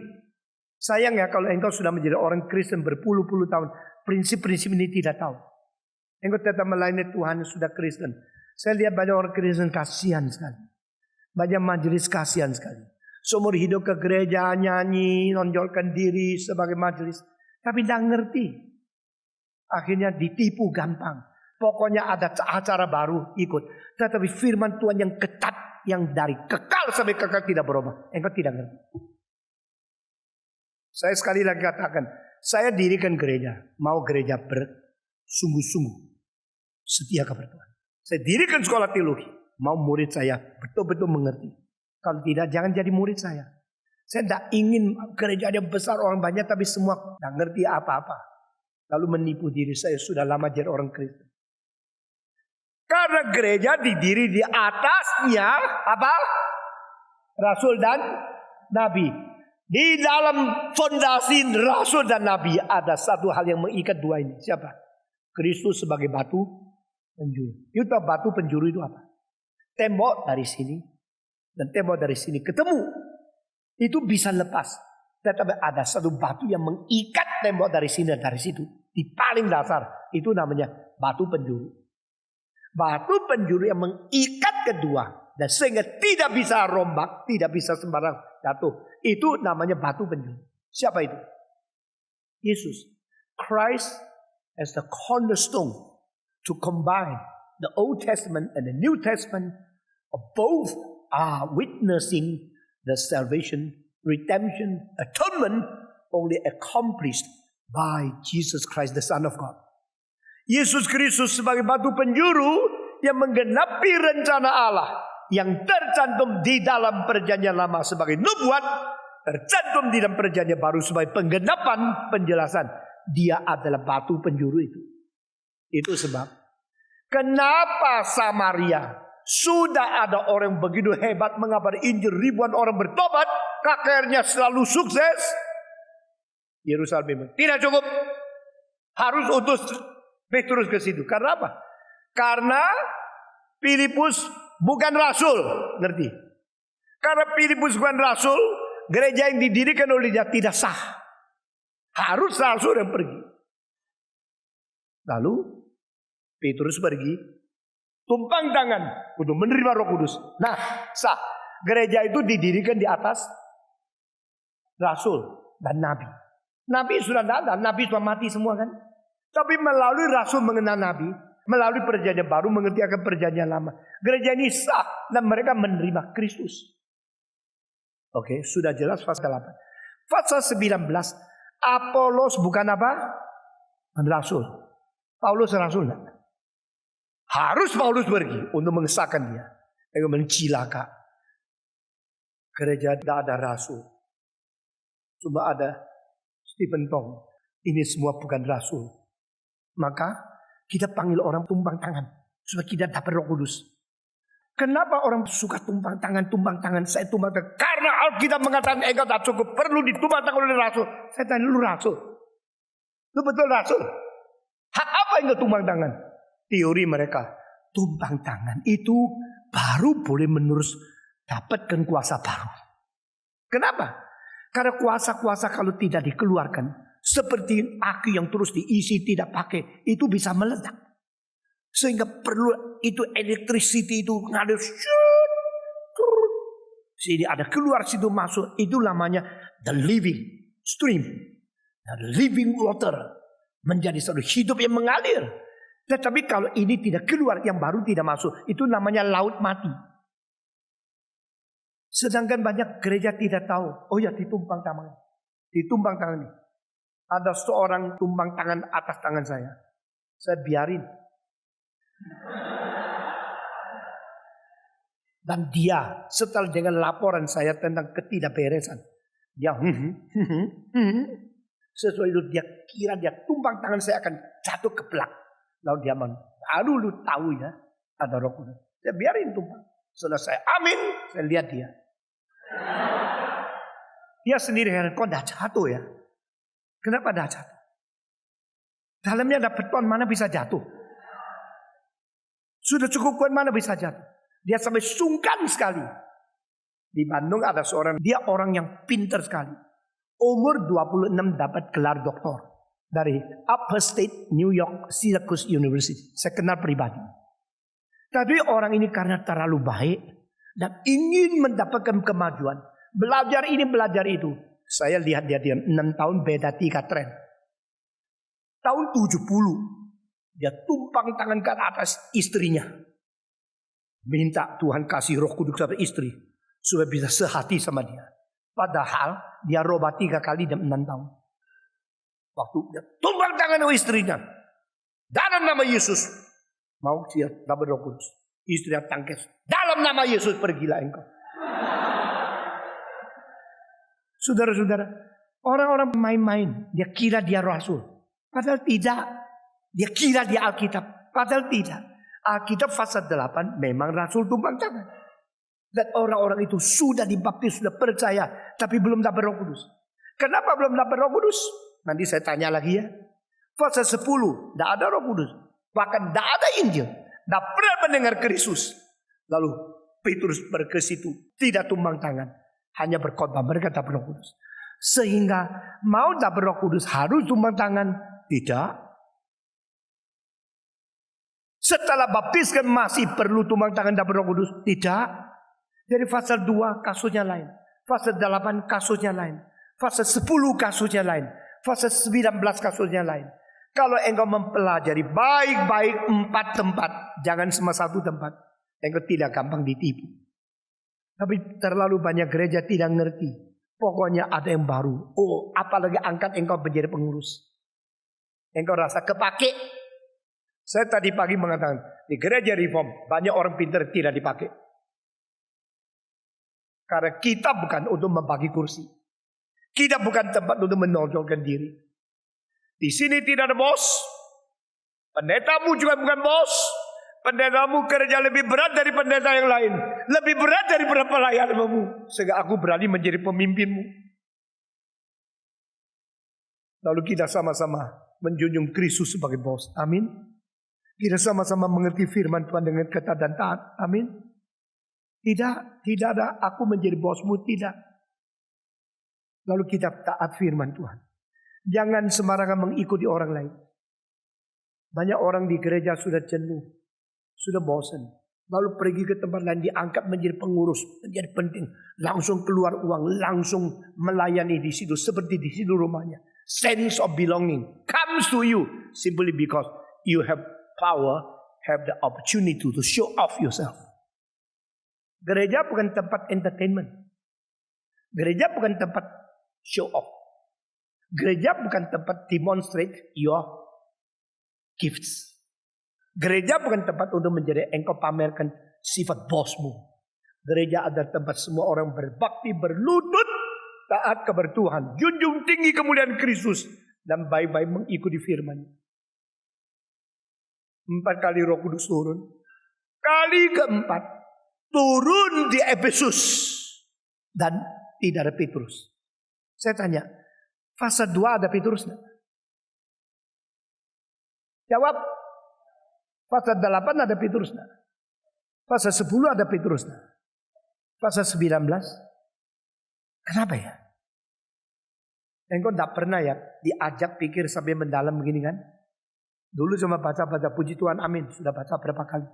Sayang ya kalau engkau sudah menjadi orang Kristen berpuluh-puluh tahun. Prinsip-prinsip ini tidak tahu. Engkau tetap melayani Tuhan yang sudah Kristen. Saya lihat banyak orang Kristen kasihan sekali. Banyak majelis kasihan sekali. Seumur hidup ke gereja nyanyi, nonjolkan diri sebagai majelis. Tapi tidak ngerti. Akhirnya ditipu gampang. Pokoknya ada acara baru ikut. Tetapi firman Tuhan yang ketat. Yang dari kekal sampai kekal tidak berubah. Engkau tidak ngerti. Saya sekali lagi katakan. Saya dirikan gereja. Mau gereja bersungguh-sungguh. Setia kepada Tuhan. Saya dirikan sekolah teologi. Mau murid saya betul-betul mengerti. Kalau tidak jangan jadi murid saya. Saya tidak ingin gereja yang besar orang banyak tapi semua tidak ngerti apa-apa. Lalu menipu diri saya sudah lama jadi orang Kristen. Karena gereja didiri di atasnya apa? Rasul dan Nabi. Di dalam fondasi Rasul dan Nabi ada satu hal yang mengikat dua ini. Siapa? Kristus sebagai batu penjuru. You tahu batu penjuru itu apa? Tembok dari sini dan tembok dari sini ketemu. Itu bisa lepas. Tetapi ada satu batu yang mengikat tembok dari sini dan dari situ. Di paling dasar. Itu namanya batu penjuru. Batu penjuru yang mengikat kedua. Dan sehingga tidak bisa rombak. Tidak bisa sembarang jatuh. Itu namanya batu penjuru. Siapa itu? Yesus. Christ as the cornerstone. To combine the Old Testament and the New Testament. Both are witnessing the salvation, redemption, atonement only accomplished by Jesus Christ, the Son of God. Yesus Kristus sebagai batu penjuru yang menggenapi rencana Allah yang tercantum di dalam perjanjian lama sebagai nubuat, tercantum di dalam perjanjian baru sebagai penggenapan penjelasan. Dia adalah batu penjuru itu. Itu sebab kenapa Samaria sudah ada orang begitu hebat mengabari Injil, ribuan orang bertobat, KKR-nya selalu sukses. Yerusalem tidak cukup, harus utus Petrus ke situ. Karena apa? Karena Filipus bukan rasul, ngerti? Karena Filipus bukan rasul, gereja yang didirikan oleh dia tidak sah. Harus rasul yang pergi. Lalu Petrus pergi, tumpang tangan untuk menerima Roh Kudus. Nah, sah. Gereja itu didirikan di atas rasul dan nabi. Nabi sudah tidak ada, nabi sudah mati semua kan. Tapi melalui rasul mengenal nabi, melalui perjanjian baru mengerti akan perjanjian lama. Gereja ini sah dan mereka menerima Kristus. Oke, sudah jelas pasal 8. Pasal 19, Apolos bukan apa? Rasul. Paulus rasul enggak? Harus Paulus pergi untuk mengesahkan dia. Dengan mencilaka. Gereja tidak ada rasul. Cuma ada Stephen Tong. Ini semua bukan rasul. Maka kita panggil orang tumpang tangan. Supaya kita dapat Roh Kudus. Kenapa orang suka tumpang tangan? Saya tumpang tangan. Karena Alkitab mengatakan engkau tak cukup. Perlu ditumpang tangan oleh rasul. Saya tanya, lu rasul? Lu betul rasul? Hak apa yang kau tumpang tangan? Teori mereka, tumpang tangan itu baru boleh menerus dapatkan kuasa baru. Kenapa? Karena kuasa-kuasa kalau tidak dikeluarkan, seperti aki yang terus diisi tidak pakai, itu bisa meledak. Sehingga perlu itu electricity itu ngalir. Sini ada keluar situ masuk, itu namanya the living stream, the living water, menjadi satu hidup yang mengalir. Tetapi kalau ini tidak keluar, yang baru tidak masuk, itu namanya laut mati. Sedangkan banyak gereja tidak tahu. Oh ya, ditumpang tangan. Ditumpang tangan ini. Ada seorang tumpang tangan atas tangan saya. Saya biarin. Dan dia setelah dengan laporan saya tentang ketidakberesan. Dia sesuai itu dia kira dia tumpang tangan saya akan jatuh ke belakang. Lalu dia aduh lu tahu ya ada Roh Kudus. Saya biarin tumpang. Setelah saya amin, saya lihat dia. Dia sendiri heran, kok dah jatuh ya? Kenapa dah jatuh? Dalamnya ada beton, mana bisa jatuh? Sudah cukup kuat, mana bisa jatuh? Dia sampai sungkan sekali. Di Bandung ada seorang, dia orang yang pintar sekali. Umur 26 dapat gelar doktor. Dari Upstate New York Syracuse University. Saya kenal pribadi. Tapi orang ini karena terlalu baik dan ingin mendapatkan kemajuan. Belajar ini, belajar itu. Saya lihat dia 6 tahun beda 3 tren. Tahun 70. Dia tumpang tangan ke atas istrinya. Minta Tuhan kasih Roh Kudus kepada istri. Supaya bisa sehati sama dia. Padahal dia robah 3 kali dalam 6 tahun. Waktu dia tumpang tangan oleh istrinya. Dalam nama Yesus. Mau dia dapat Roh Kudus. Istrinya tangkis. Dalam nama Yesus pergilah engkau. Saudara-saudara. Orang-orang main-main. Dia kira dia rasul. Padahal tidak. Dia kira dia Alkitab. Padahal tidak. Alkitab pasal 8 memang rasul tumpang tangan. Dan orang-orang itu sudah dibaptis, sudah percaya. Tapi belum dapat Roh Kudus. Kenapa belum dapat Roh Kudus? Nanti saya tanya lagi ya. Pasal 10, tidak ada Roh Kudus. Bahkan tidak ada Injil. Tidak pernah mendengar Kristus. Lalu Petrus pergi ke situ. Tidak tumpang tangan. hanya berkhotbah, mereka dapat Roh Kudus. Sehingga mau dapat Roh Kudus harus tumpang tangan? Tidak. Setelah baptiskan masih perlu tumpang tangan dapat Roh Kudus? Tidak. Dari pasal 2 kasusnya lain. Pasal 8 kasusnya lain. Pasal 10 kasusnya lain. Pasal 19 kasusnya lain. Kalau engkau mempelajari baik-baik 4 tempat, jangan cuma 1 tempat, engkau tidak gampang ditipu. Tapi terlalu banyak gereja tidak ngerti. Pokoknya ada yang baru. Oh, apalagi angkat engkau menjadi pengurus. Engkau rasa kepake. Saya tadi pagi mengatakan, di gereja reform banyak orang pintar tidak dipakai. Karena kita bukan untuk membagi kursi. Kita bukan tempat untuk menonjolkan diri. Di sini tidak ada bos. Pendetamu juga bukan bos. Pendetamu kerja lebih berat dari pendeta yang lain. Lebih berat daripada pelayanmu. Sehingga aku berani menjadi pemimpinmu. Lalu kita sama-sama menjunjung Kristus sebagai bos. Amin. Kita sama-sama mengerti firman Tuhan dengan ketat dan taat. Amin. Tidak ada aku menjadi bosmu, tidak. Lalu kita taat firman Tuhan. Jangan sembarangan mengikuti orang lain. Banyak orang di gereja sudah jenuh, sudah bosan. Lalu pergi ke tempat lain diangkat menjadi pengurus, menjadi penting. Langsung keluar uang, langsung melayani di situ. Seperti di situ rumahnya. Sense of belonging comes to you simply because you have power, have the opportunity to show off yourself. Gereja bukan tempat entertainment. Gereja bukan tempat show off. Gereja bukan tempat demonstrate your gifts. Gereja bukan tempat untuk menjadi engkau pamerkan sifat bosmu. Gereja adalah tempat semua orang berbakti, berlutut, taat kepada Tuhan, junjung tinggi kemuliaan Kristus, dan baik-baik mengikuti firman. 4 kali Roh Kudus turun. Kali keempat turun di Efesus dan tidak ada Petrus. Saya tanya, fase 2 ada Petrus enggak? Jawab. Fase 8 ada Petrus enggak? Fase 10 ada Petrus enggak? Fase 19? Kenapa ya? Engkau enggak pernah ya diajak pikir sampai mendalam begini kan? Dulu cuma baca-baca puji Tuhan, amin. Sudah baca berapa kali?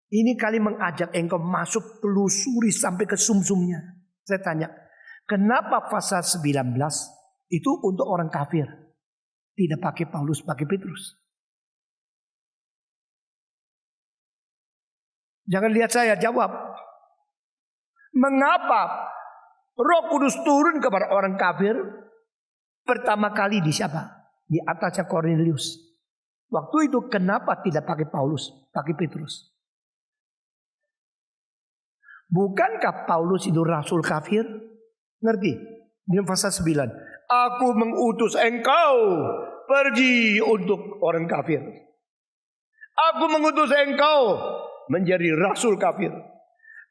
Ini kali mengajak engkau masuk telusuri sampai ke sumsumnya. Saya tanya, kenapa pasal 19 itu untuk orang kafir? Tidak pakai Paulus, pakai Petrus. Jangan lihat saya, jawab. Mengapa Roh Kudus turun kepada orang kafir? Pertama kali di siapa? Di atasnya Cornelius. Waktu itu kenapa tidak pakai Paulus, pakai Petrus? Bukankah Paulus itu rasul kafir? Ngerti? Di pasal 9. Aku mengutus engkau pergi untuk orang kafir. Aku mengutus engkau menjadi rasul kafir.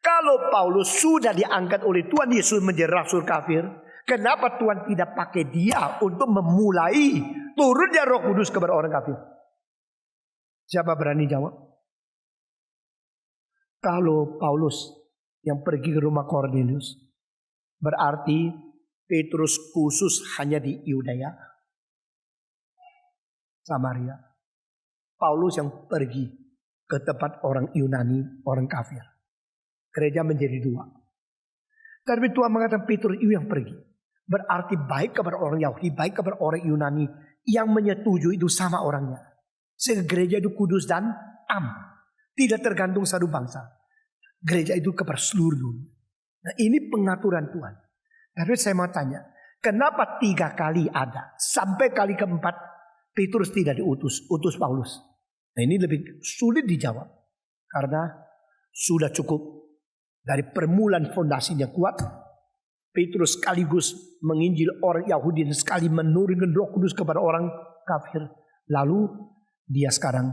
Kalau Paulus sudah diangkat oleh Tuhan Yesus menjadi rasul kafir, kenapa Tuhan tidak pakai dia untuk memulai turunnya Roh Kudus kepada orang kafir? Siapa berani jawab? Kalau Paulus yang pergi ke rumah Cornelius, berarti Petrus khusus hanya di Yudea, Samaria. Paulus yang pergi ke tempat orang Yunani, orang kafir. Gereja menjadi 2. Tapi Tuhan mengatakan Petrus itu yang pergi. Berarti baik kepada orang Yahudi, baik kepada orang Yunani. Yang menyetujui itu sama orangnya. Sehingga gereja itu kudus dan am. Tidak tergantung satu bangsa. Gereja itu kepada seluruh dunia. Nah, ini pengaturan Tuhan. Tapi saya mau tanya, kenapa 3 kali ada? Sampai kali keempat, Petrus tidak diutus, utus Paulus. Nah, ini lebih sulit dijawab. Karena sudah cukup dari permulaan fondasinya kuat. Petrus sekaligus menginjil orang Yahudi dan sekali menurunkan Roh Kudus kepada orang kafir. Lalu dia sekarang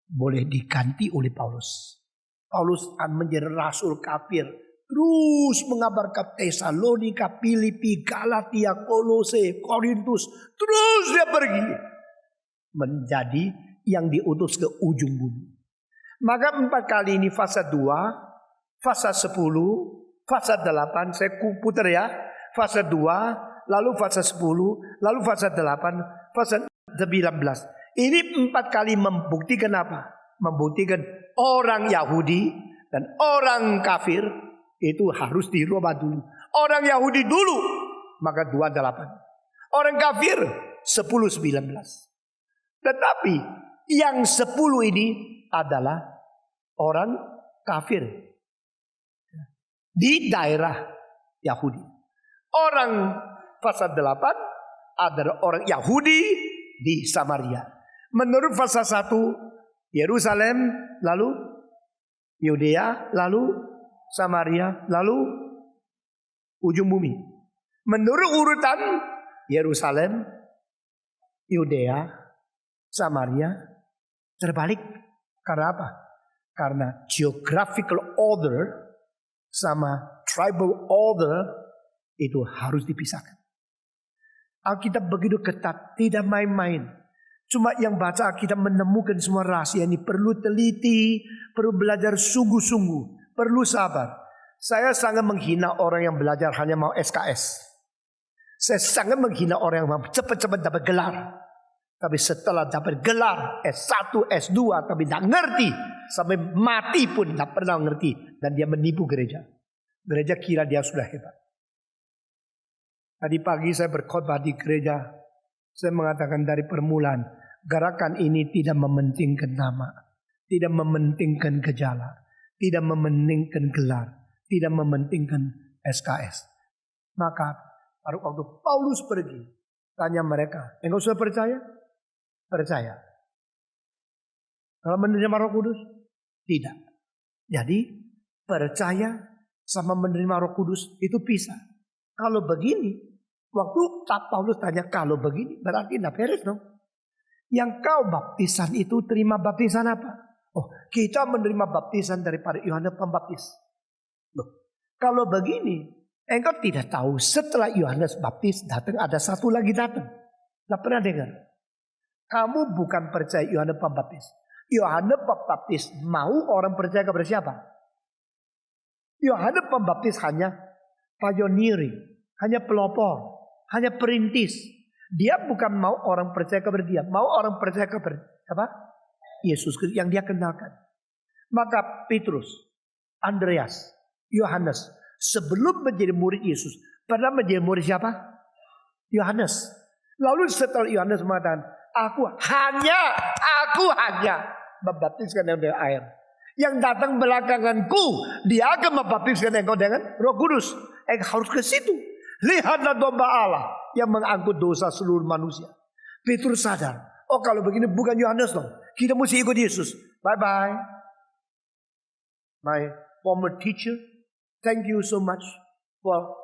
boleh diganti oleh Paulus. Paulus menjadi rasul kafir. Terus mengabarkan Tesalonika, Filipi, Galatia, Kolose, Korintus. Terus dia pergi. Menjadi yang diutus ke ujung bumi. Maka 4 kali ini fase 2, fase 10, Fase 8, saya putar ya. Fase 2, lalu fase 10, lalu fase 8, fase 19. Ini 4 kali membuktikan apa? Membuktikan orang Yahudi dan orang kafir itu harus dirubah dulu. Orang Yahudi dulu, maka 28. Orang kafir 10-19. Tetapi yang 10 ini adalah orang kafir di daerah Yahudi. Orang fase 8 adalah orang Yahudi di Samaria. Menurut fase 1, Yerusalem, lalu Yudea, lalu Samaria, lalu ujung bumi. Menurut urutan Yerusalem, Yudea, Samaria, terbalik. Karena apa? Karena geographical order sama tribal order itu harus dipisahkan. Alkitab begitu ketat, tidak main-main. Cuma yang baca Alkitab menemukan semua rahasia ini perlu teliti, perlu belajar sungguh-sungguh, perlu sabar. Saya sangat menghina orang yang belajar hanya mau SKS. Saya sangat menghina orang yang mau cepat-cepat dapat gelar. Tapi setelah dapat gelar S1, S2 tapi tidak ngerti. Sampai mati pun tidak pernah ngerti. Dan dia menipu gereja. Gereja kira dia sudah hebat. Tadi pagi saya berkhotbah di gereja. Saya mengatakan dari permulaan, gerakan ini tidak mementingkan nama, tidak mementingkan gejala, tidak mementingkan gelar, tidak mementingkan SKS. Maka pada waktu Paulus pergi, tanya mereka, engkau sudah percaya? Percaya. Kalau menerima Roh Kudus? Tidak. Jadi percaya sama menerima Roh Kudus itu pisah. Kalau begini, waktu Paulus tanya kalau begini berarti tidak beres dong. Yang kau baptisan itu terima baptisan apa? Oh, kita menerima baptisan daripada Yohanes Pembaptis. Loh, kalau begini, engkau tidak tahu setelah Yohanes Baptis datang ada satu lagi datang. Tidak pernah dengar. Kamu bukan percaya Yohanes Pembaptis. Yohanes Pembaptis mau orang percaya kepada siapa? Yohanes Pembaptis hanya pioneering, hanya pelopor, hanya perintis. Dia bukan mau orang percaya kepada dia, mau orang percaya kepada apa? Yesus yang dia kenalkan. Maka Petrus, Andreas, Yohanes sebelum menjadi murid Yesus pernah menjadi murid siapa? Yohanes. Lalu setelah Yohanes mengatakan, aku hanya membaptiskan dengan air. Yang datang belakanganku, dia akan membaptiskan engkau dengan Roh Kudus. Engkau harus ke situ. Lihatlah domba Allah yang mengangkut dosa seluruh manusia. Petrus sadar, oh kalau begini bukan Yohanes dong. Kita mesti ikut Yesus. Bye-bye. My former teacher, thank you so much for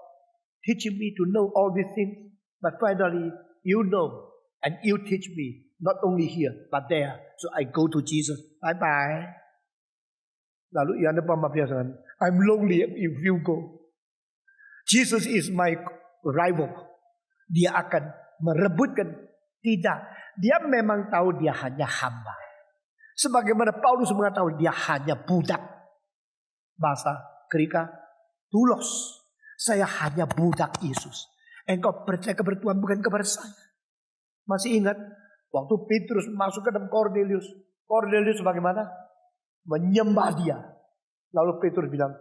teaching me to know all these things. But finally, you know and you teach me. Not only here, but there. So I go to Jesus. Bye-bye. Lalu Yohanes Pembaptis mengatakan, I'm lonely if you go. Jesus is my rival. Dia akan merebutkan. Tidak. Dia memang tahu dia hanya hamba. Sebagaimana Paulus mengatakan dia hanya budak. Bahasa Greka, doulos. Saya hanya budak Yesus. Engkau percaya kepada Tuhan bukan kepada saya. Masih ingat waktu Petrus masuk ke dalam Cornelius. Cornelius bagaimana? Menyembah dia. Lalu Petrus bilang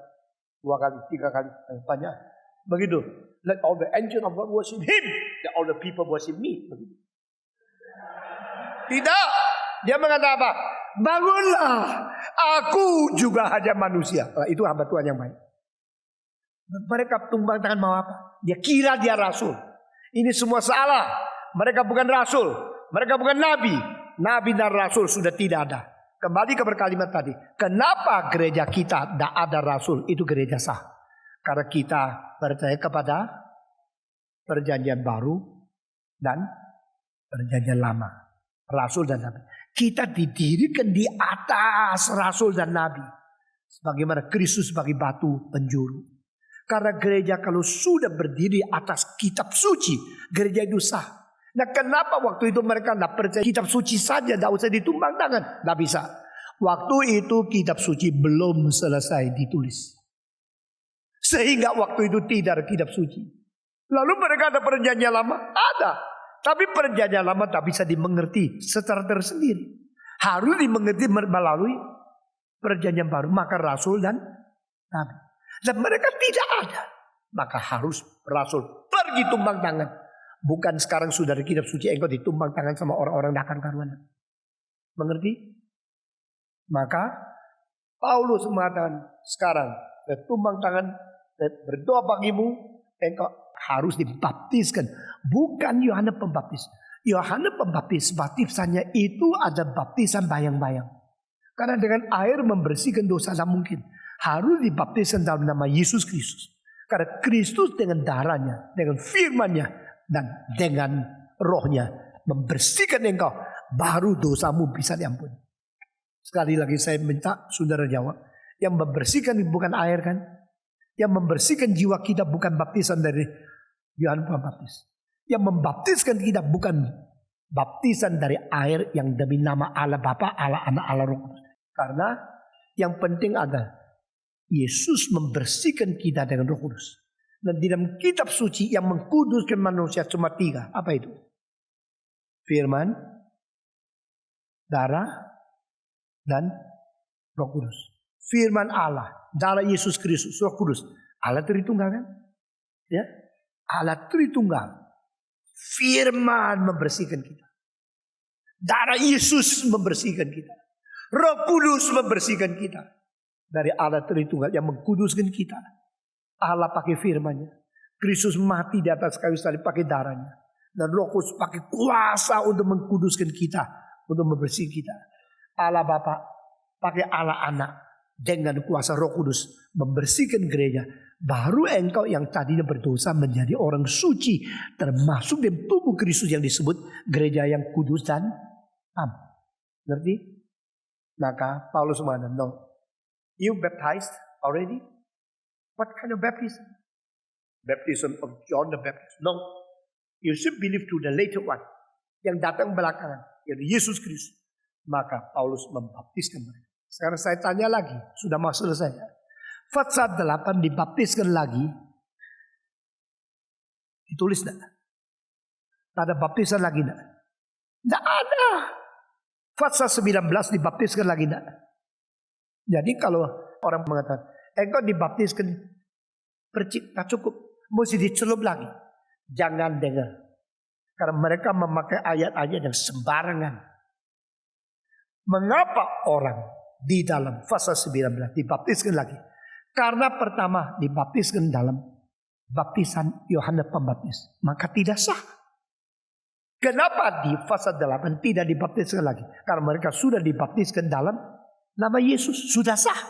2 kali, 3 kali, banyak. Begitu. Let all the angels of God worship him. Let all the people worship me. Begitu. Tidak. Dia mengatakan apa? Bangunlah. Aku juga hanya manusia. Itu hamba Tuhan yang baik. Mereka tumbang tangan mau apa? Dia kira dia rasul. Ini semua salah. Mereka bukan rasul. Mereka bukan nabi. Nabi dan rasul sudah tidak ada. Kembali ke kalimat tadi. Kenapa gereja kita tidak ada rasul? Itu gereja sah. Karena kita percaya kepada perjanjian baru dan perjanjian lama. Rasul dan nabi. Kita didirikan di atas rasul dan nabi. Sebagaimana Kristus sebagai batu penjuru. Karena gereja kalau sudah berdiri atas kitab suci, gereja itu sah. Nah kenapa waktu itu mereka tidak percaya kitab suci saja, tidak usah ditumbang tangan? Tidak bisa. Waktu itu kitab suci belum selesai ditulis. Sehingga waktu itu tidak ada kitab suci. Lalu mereka ada perjanjian lama? Ada. Tapi perjanjian lama tak bisa dimengerti secara tersendiri. Harus dimengerti melalui perjanjian baru. Maka rasul dan nabi. Dan mereka tidak ada. Maka harus rasul pergi tumbang tangan. Bukan sekarang sudah di kitab suci engkau ditumbang tangan sama orang-orang dakan karuan. Mengerti? Maka Paulus mengatakan sekarang tumbang tangan, berdoa bagimu, engkau harus dibaptiskan. Bukan Yohanes Pembaptis. Yohanes Pembaptis baptisannya itu ada baptisan bayang-bayang. Karena dengan air membersihkan dosa tidak mungkin. Harus dibaptiskan dalam nama Yesus Kristus. Karena Kristus dengan darahnya, dengan firman-Nya, dan dengan rohnya membersihkan engkau. Baru dosamu bisa diampuni. Sekali lagi saya minta saudara jawab. Yang membersihkan bukan air kan? Yang membersihkan jiwa kita bukan baptisan dari Yohanes Pembaptis. Yang membaptiskan kita bukan baptisan dari air yang demi nama Allah Bapa, Allah Anak, Allah Roh Kudus. Karena yang penting adalah Yesus membersihkan kita dengan Roh Kudus. Dan di dalam kitab suci yang mengkuduskan manusia cuma 3. Apa itu? Firman, darah, dan Roh Kudus. Firman Allah, darah Yesus Kristus, Roh Kudus. Allah Tritunggal kan? Ya, Allah Tritunggal. Firman membersihkan kita. Darah Yesus membersihkan kita. Roh Kudus membersihkan kita. Dari Allah Tritunggal yang mengkuduskan kita. Allah pakai firman-Nya. Kristus mati di atas kayu salib pakai darahnya. Dan Roh Kudus pakai kuasa untuk mengkuduskan kita. Untuk membersihkan kita. Allah Bapa pakai Allah Anak. Dengan kuasa Roh Kudus membersihkan gereja. Baru engkau yang tadinya berdosa menjadi orang suci. Termasuk dalam tubuh Kristus yang disebut gereja yang kudus dan am. Ngerti? Maka Paulus mengatakan, no. You baptized already? What kind of baptism? Baptism of John the Baptist. No. You should believe to the later one. Yang datang belakangan. Yaitu Yesus Kristus. Maka Paulus membaptiskan mereka. Sekarang saya tanya lagi. Sudah masuk selesai. Fatsal 8 dibaptiskan lagi. Ditulis tidak? Ada baptisan lagi tidak? Tidak ada. Fatsal 19 dibaptiskan lagi tidak? Jadi kalau orang mengatakan, engkau dibaptiskan percik, tak cukup. Mesti dicelup lagi. Jangan dengar. Karena mereka memakai ayat-ayat yang sembarangan. Mengapa orang di dalam Fatsal 19 dibaptiskan lagi? Karena pertama dibaptiskan dalam baptisan Yohanes Pembaptis. Maka tidak sah. Kenapa di Fatsal 8 tidak dibaptiskan lagi? Karena mereka sudah dibaptiskan dalam nama Yesus. Sudah sah.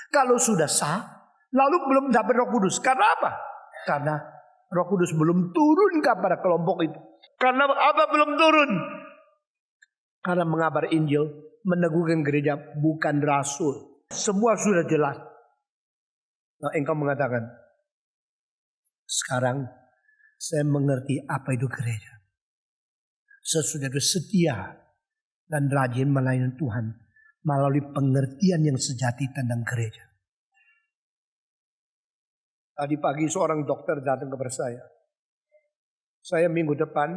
Kalau sudah sah, lalu belum dapat Roh Kudus. Karena apa? Karena Roh Kudus belum turun kepada kelompok itu. Karena apa belum turun? Karena mengabar Injil, meneguhkan gereja bukan rasul. Semua sudah jelas. Nah, engkau mengatakan, sekarang saya mengerti apa itu gereja. Sesudah itu setia dan rajin melayani Tuhan melalui pengertian yang sejati tentang gereja. Tadi pagi seorang dokter datang kepada saya. Saya minggu depan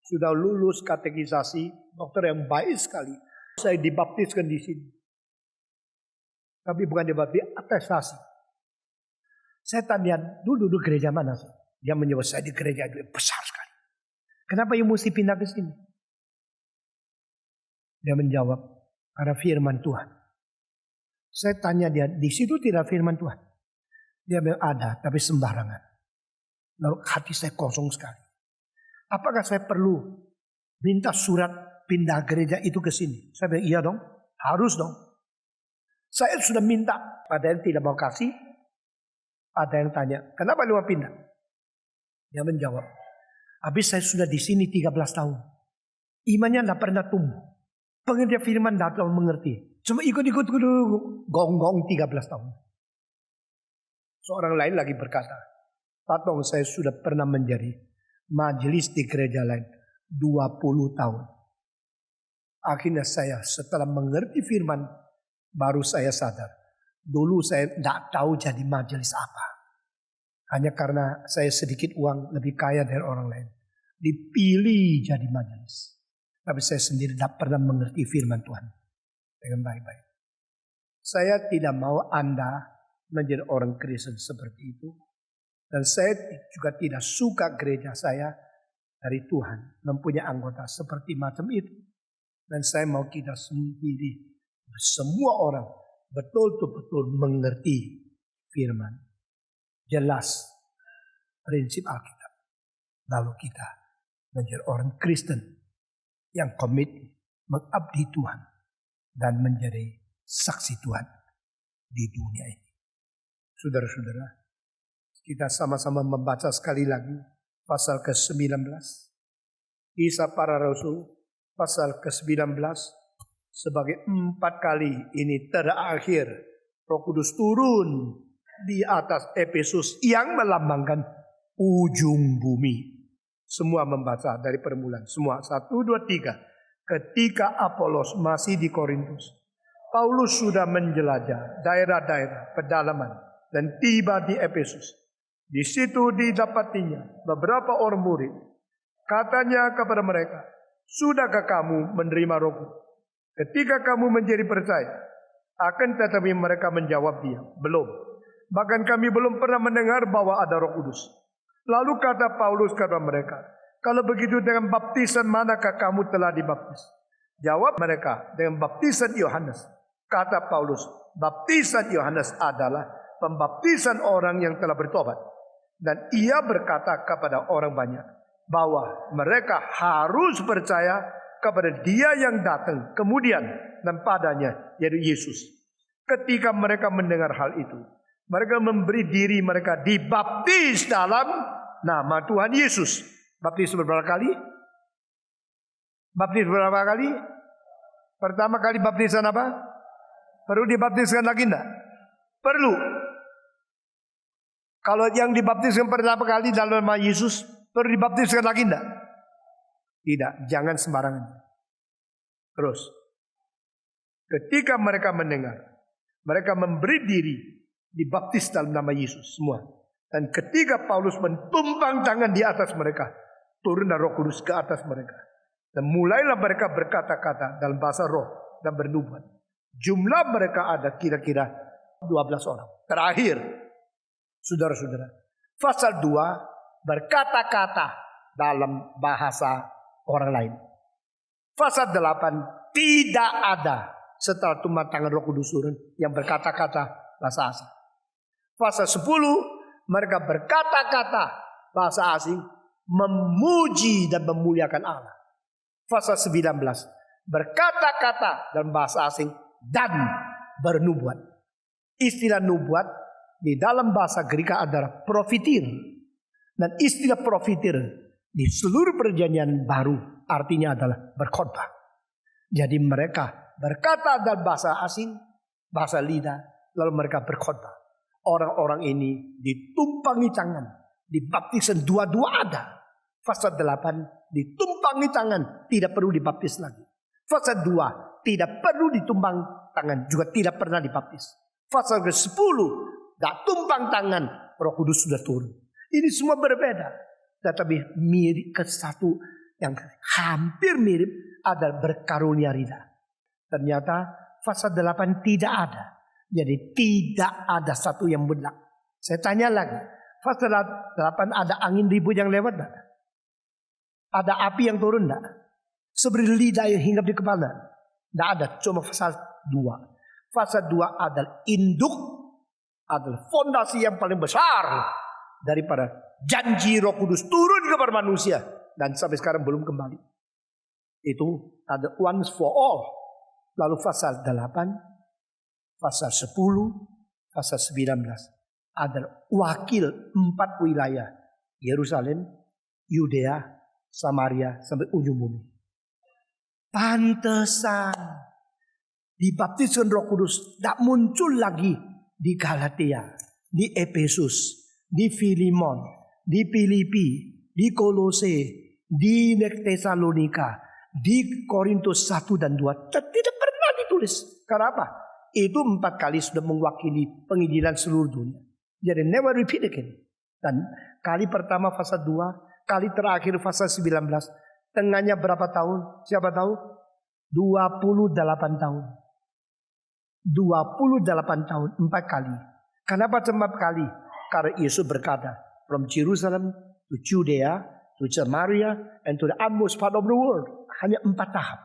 sudah lulus katekisasi, dokter yang baik sekali. Saya dibaptiskan di sini. Tapi bukan dibaptis, atestasi. Saya tanya, dulu gereja mana? Dia menjawab, saya di gereja itu besar sekali. Kenapa you mesti pindah ke sini? Dia menjawab, karena firman Tuhan. Saya tanya dia, di situ tidak firman Tuhan. Dia bilang ada, tapi sembarangan. Lalu hati saya kosong sekali. Apakah saya perlu minta surat pindah gereja itu ke sini? Saya bilang, iya dong, harus dong. Saya sudah minta, ada yang tidak mau kasih. Ada yang tanya, kenapa lu mau pindah? Dia menjawab, habis saya sudah di sini 13 tahun. Imannya tidak pernah tumbuh. Pengertian firman tidak terlalu mengerti. Cuma ikut-ikut gong-gong 13 tahun. Seorang lain lagi berkata, Patong, saya sudah pernah menjadi majelis di gereja lain 20 tahun. Akhirnya saya setelah mengerti firman, baru saya sadar. Dulu saya tidak tahu jadi majelis apa. Hanya karena saya sedikit uang lebih kaya dari orang lain. Dipilih jadi majelis. Tapi saya sendiri tidak pernah mengerti firman Tuhan dengan baik-baik. Saya tidak mau Anda menjadi orang Kristen seperti itu. Dan saya juga tidak suka gereja saya dari Tuhan mempunyai anggota seperti macam itu. Dan saya mau kita sendiri, semua orang betul-betul mengerti firman. Jelas prinsip Alkitab. Lalu kita menjadi orang Kristen yang komit mengabdi Tuhan dan menjadi saksi Tuhan di dunia ini. Saudara-saudara, kita sama-sama membaca sekali lagi pasal ke-19. Kisah Para Rasul pasal ke-19. Sebagai 4 kali ini terakhir Roh Kudus turun di atas Efesus yang melambangkan ujung bumi. Semua membaca dari permulaan. Semua 1, 2, 3. Ketika Apolos masih di Korintus, Paulus sudah menjelajah daerah-daerah pedalaman dan tiba di Efesus. Di situ didapatinya beberapa orang murid. Katanya kepada mereka, "Sudahkah kamu menerima Roh Kudus ketika kamu menjadi percaya?" Akan tetapi mereka menjawab dia, "Belum. Bahkan kami belum pernah mendengar bahwa ada Roh Kudus." Lalu kata Paulus kepada mereka, "Kalau begitu dengan baptisan manakah kamu telah dibaptis?" Jawab mereka, "Dengan baptisan Yohanes." Kata Paulus, "Baptisan Yohanes adalah pembaptisan orang yang telah bertobat." Dan ia berkata kepada orang banyak bahwa mereka harus percaya kepada Dia yang datang kemudian dan padanya, yaitu Yesus. Ketika mereka mendengar hal itu, mereka memberi diri mereka dibaptis dalam nama Tuhan Yesus. Baptis berapa kali? Baptis berapa kali? Pertama kali baptisan apa? Perlu dibaptiskan lagi enggak? Perlu. Kalau yang dibaptiskan pertama kali dalam nama Yesus, perlu dibaptiskan lagi enggak? Tidak, jangan sembarangan. Terus, ketika mereka mendengar, mereka memberi diri dibaptis dalam nama Yesus semua. Dan ketika Paulus mentumpang tangan di atas mereka, turunlah Roh Kudus ke atas mereka. Dan mulailah mereka berkata-kata dalam bahasa roh dan bernubuat. Jumlah mereka ada kira-kira 12 orang. Terakhir, saudara-saudara, pasal 2 berkata-kata dalam bahasa orang lain. Pasal 8 tidak ada setelah tumpang tangan Roh Kudus turun yang berkata-kata bahasa asing. Pasal 10 mereka berkata-kata bahasa asing, memuji dan memuliakan Allah. Pasal 19 berkata-kata dalam bahasa asing dan bernubuat. Istilah nubuat di dalam bahasa Greka adalah profitir. Dan istilah profitir di seluruh perjanjian baru artinya adalah berkhotbah. Jadi mereka berkata dalam bahasa asing, bahasa lidah, lalu mereka berkhotbah. Orang-orang ini ditumpangi tangan, dibaptisan dua-dua ada. Pasal 8 ditumpangi tangan, tidak perlu dibaptis lagi. Pasal 2 tidak perlu ditumpang tangan, juga tidak pernah dibaptis. Pasal ke-10 tak tumpang tangan, Roh Kudus sudah turun. Ini semua berbeda, tetapi mirip ke satu yang hampir mirip adalah berkarunia rida. Ternyata pasal 8 tidak ada. Jadi tidak ada satu yang benar. Saya tanya lagi, pasal 8 ada angin ribut yang lewat enggak? Ada api yang turun enggak? Seperti lidah yang hinggap di kepala. Tidak ada, cuma pasal 2. Pasal 2 adalah induk, adalah fondasi yang paling besar daripada janji Roh Kudus turun kepada manusia. Dan sampai sekarang belum kembali. Itu ada once for all. Lalu pasal 8, pasal 10, pasal 19 adalah wakil 4 wilayah. Yerusalem, Yudea, Samaria, sampai ujung bumi. Pantesan dibaptiskan Roh Kudus tidak muncul lagi di Galatia, di Efesus, di Filemon, di Filipi, di Kolose, di Tesalonika, di Korintus 1 dan 2. Tidak pernah ditulis. Kenapa? Itu 4 kali sudah mewakili penginjilan seluruh dunia. Jadi never repeat again. Dan kali pertama fase 2, kali terakhir fase 19. Tengahnya berapa tahun? Siapa tahu? 28 tahun. 28 tahun, 4 kali. Kenapa 4 kali? Karena Yesus berkata, from Jerusalem to Judea, to Samaria, and to the utmost part of the world. Hanya 4 tahap.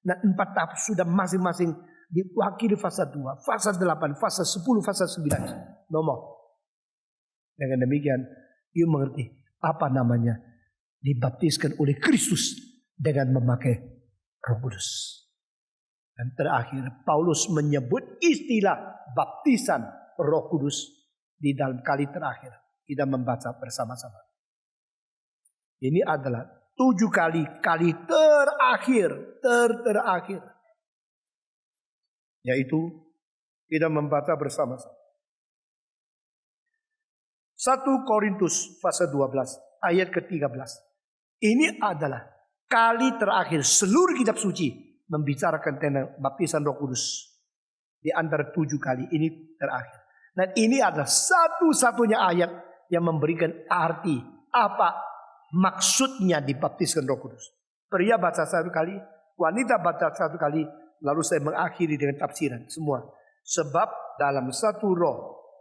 Nah 4 tahap sudah masing-masing diwakili fase 2, fase 8, fase 10, fase 9. Nomor. Dengan demikian, you mengerti apa namanya dibaptiskan oleh Kristus dengan memakai Roh Kudus. Dan terakhir, Paulus menyebut istilah baptisan Roh Kudus di dalam kali terakhir. Kita membaca bersama-sama. Ini adalah 7 kali terakhir. Yaitu kita membaca bersama-sama. 1 Korintus pasal 12 ayat ke-13. Ini adalah kali terakhir seluruh kitab suci membicarakan tentang baptisan Roh Kudus. Di antara 7 kali ini terakhir. Dan ini adalah satu-satunya ayat yang memberikan arti apa maksudnya dibaptiskan Roh Kudus. Pria baca 1 kali, wanita baca 1 kali, lalu saya mengakhiri dengan tafsiran semua. Sebab dalam satu roh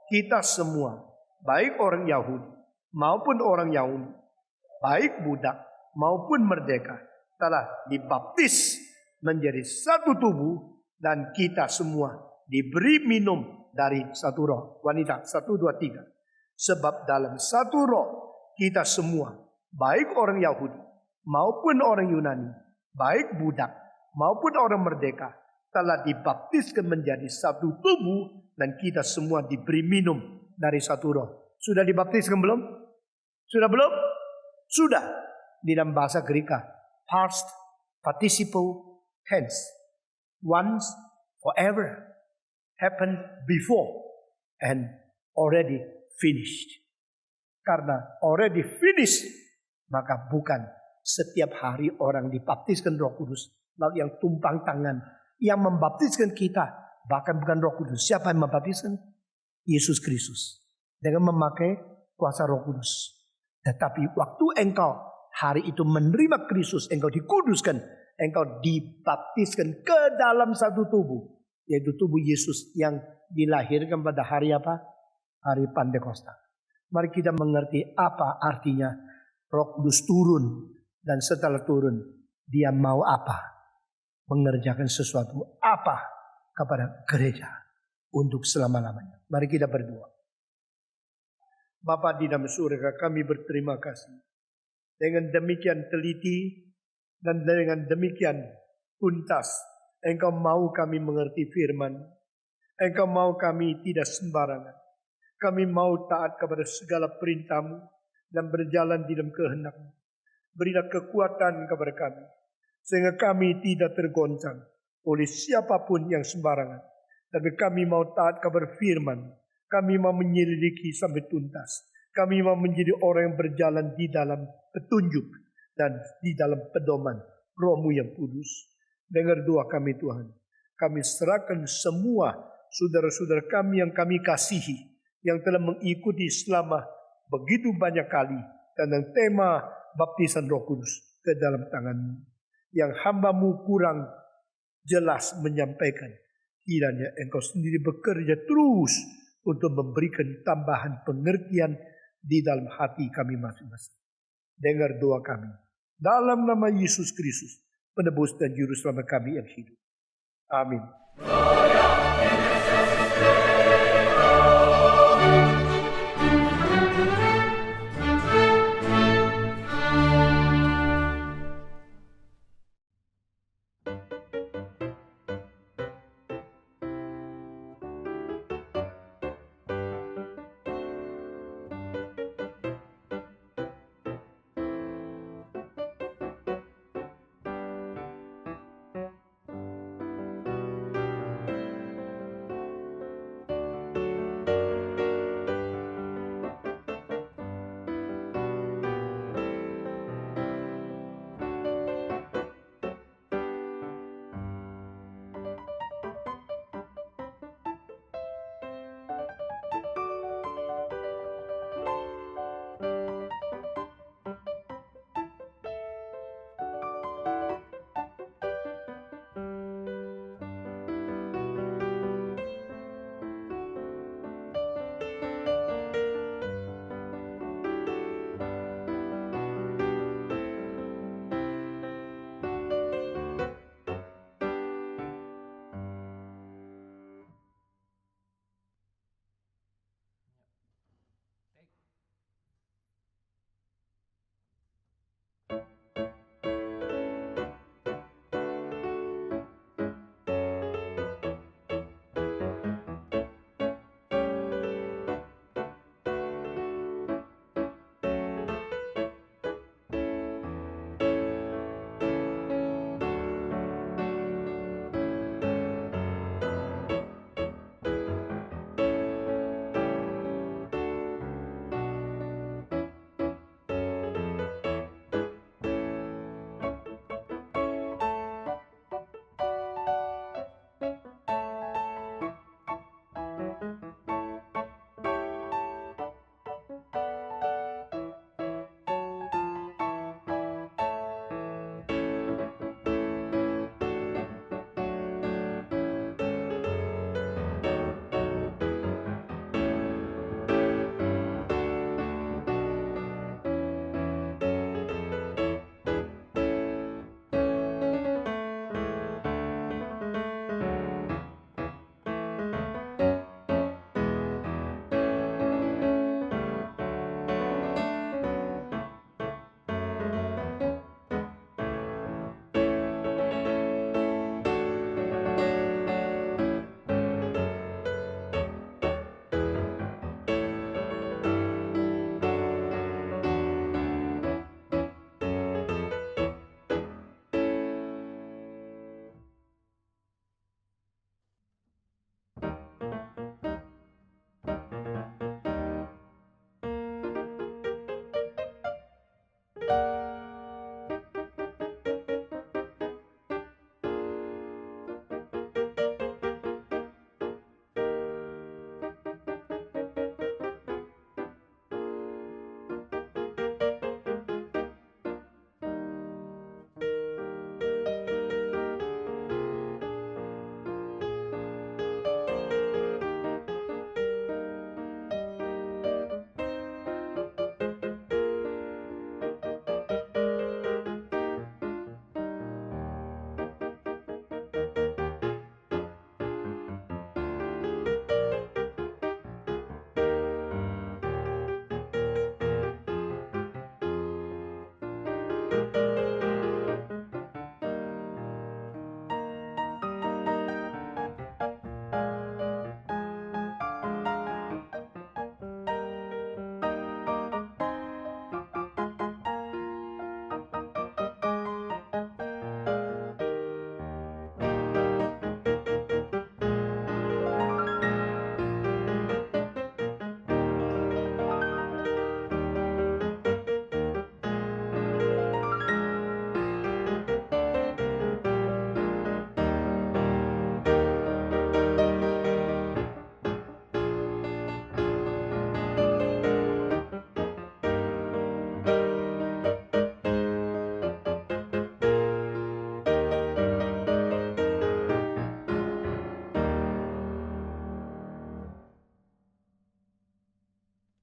kita semua, baik orang Yahudi maupun orang Yahudi, baik budak maupun merdeka, telah dibaptis menjadi satu tubuh, dan kita semua diberi minum dari satu roh. Wanita 1, 2, 3. Sebab dalam satu roh kita semua, baik orang Yahudi maupun orang Yunani, baik budak maupun orang merdeka, telah dibaptiskan menjadi satu tubuh, dan kita semua diberi minum dari satu roh. Sudah dibaptiskan belum? Sudah belum? Sudah. Di dalam bahasa Greka, past participle tense. Once, forever. Happened before and already finished. Karena already finished, maka bukan setiap hari orang dibaptiskan Roh Kudus. Lalu yang tumpang tangan, yang membaptiskan kita, bahkan bukan Roh Kudus. Siapa yang membaptiskan? Yesus Kristus. Dengan memakai kuasa Roh Kudus. Tetapi waktu engkau hari itu menerima Kristus, engkau dikuduskan, engkau dibaptiskan ke dalam satu tubuh, yaitu tubuh Yesus yang dilahirkan pada hari apa? Hari Pantekosta. Mari kita mengerti apa artinya Roh Kudus turun, dan setelah turun dia mau apa? Mengerjakan sesuatu apa kepada gereja untuk selama-lamanya. Mari kita berdoa. Bapa di dalam surga, kami berterima kasih. Dengan demikian teliti dan dengan demikian tuntas, Engkau mau kami mengerti firman. Engkau mau kami tidak sembarangan. Kami mau taat kepada segala perintah-Mu dan berjalan di dalam kehendak-Mu. Berilah kekuatan kepada kami, sehingga kami tidak tergoncang oleh siapapun yang sembarangan. Tapi kami mau taat kepada firman. Kami mau menyelidiki sampai tuntas. Kami mau menjadi orang yang berjalan di dalam petunjuk dan di dalam pedoman Roh-Mu yang kudus. Dengar doa kami Tuhan. Kami serahkan semua saudara-saudara kami yang kami kasihi, yang telah mengikuti selama begitu banyak kali tentang tema baptisan Roh Kudus ke dalam tangan-Mu. Yang hamba-Mu kurang jelas menyampaikan, kiranya Engkau sendiri bekerja terus untuk memberikan tambahan pengertian di dalam hati kami masing-masing. Dengar doa kami dalam nama Yesus Kristus, penebus dan juru selamat kami yang hidup. Amin.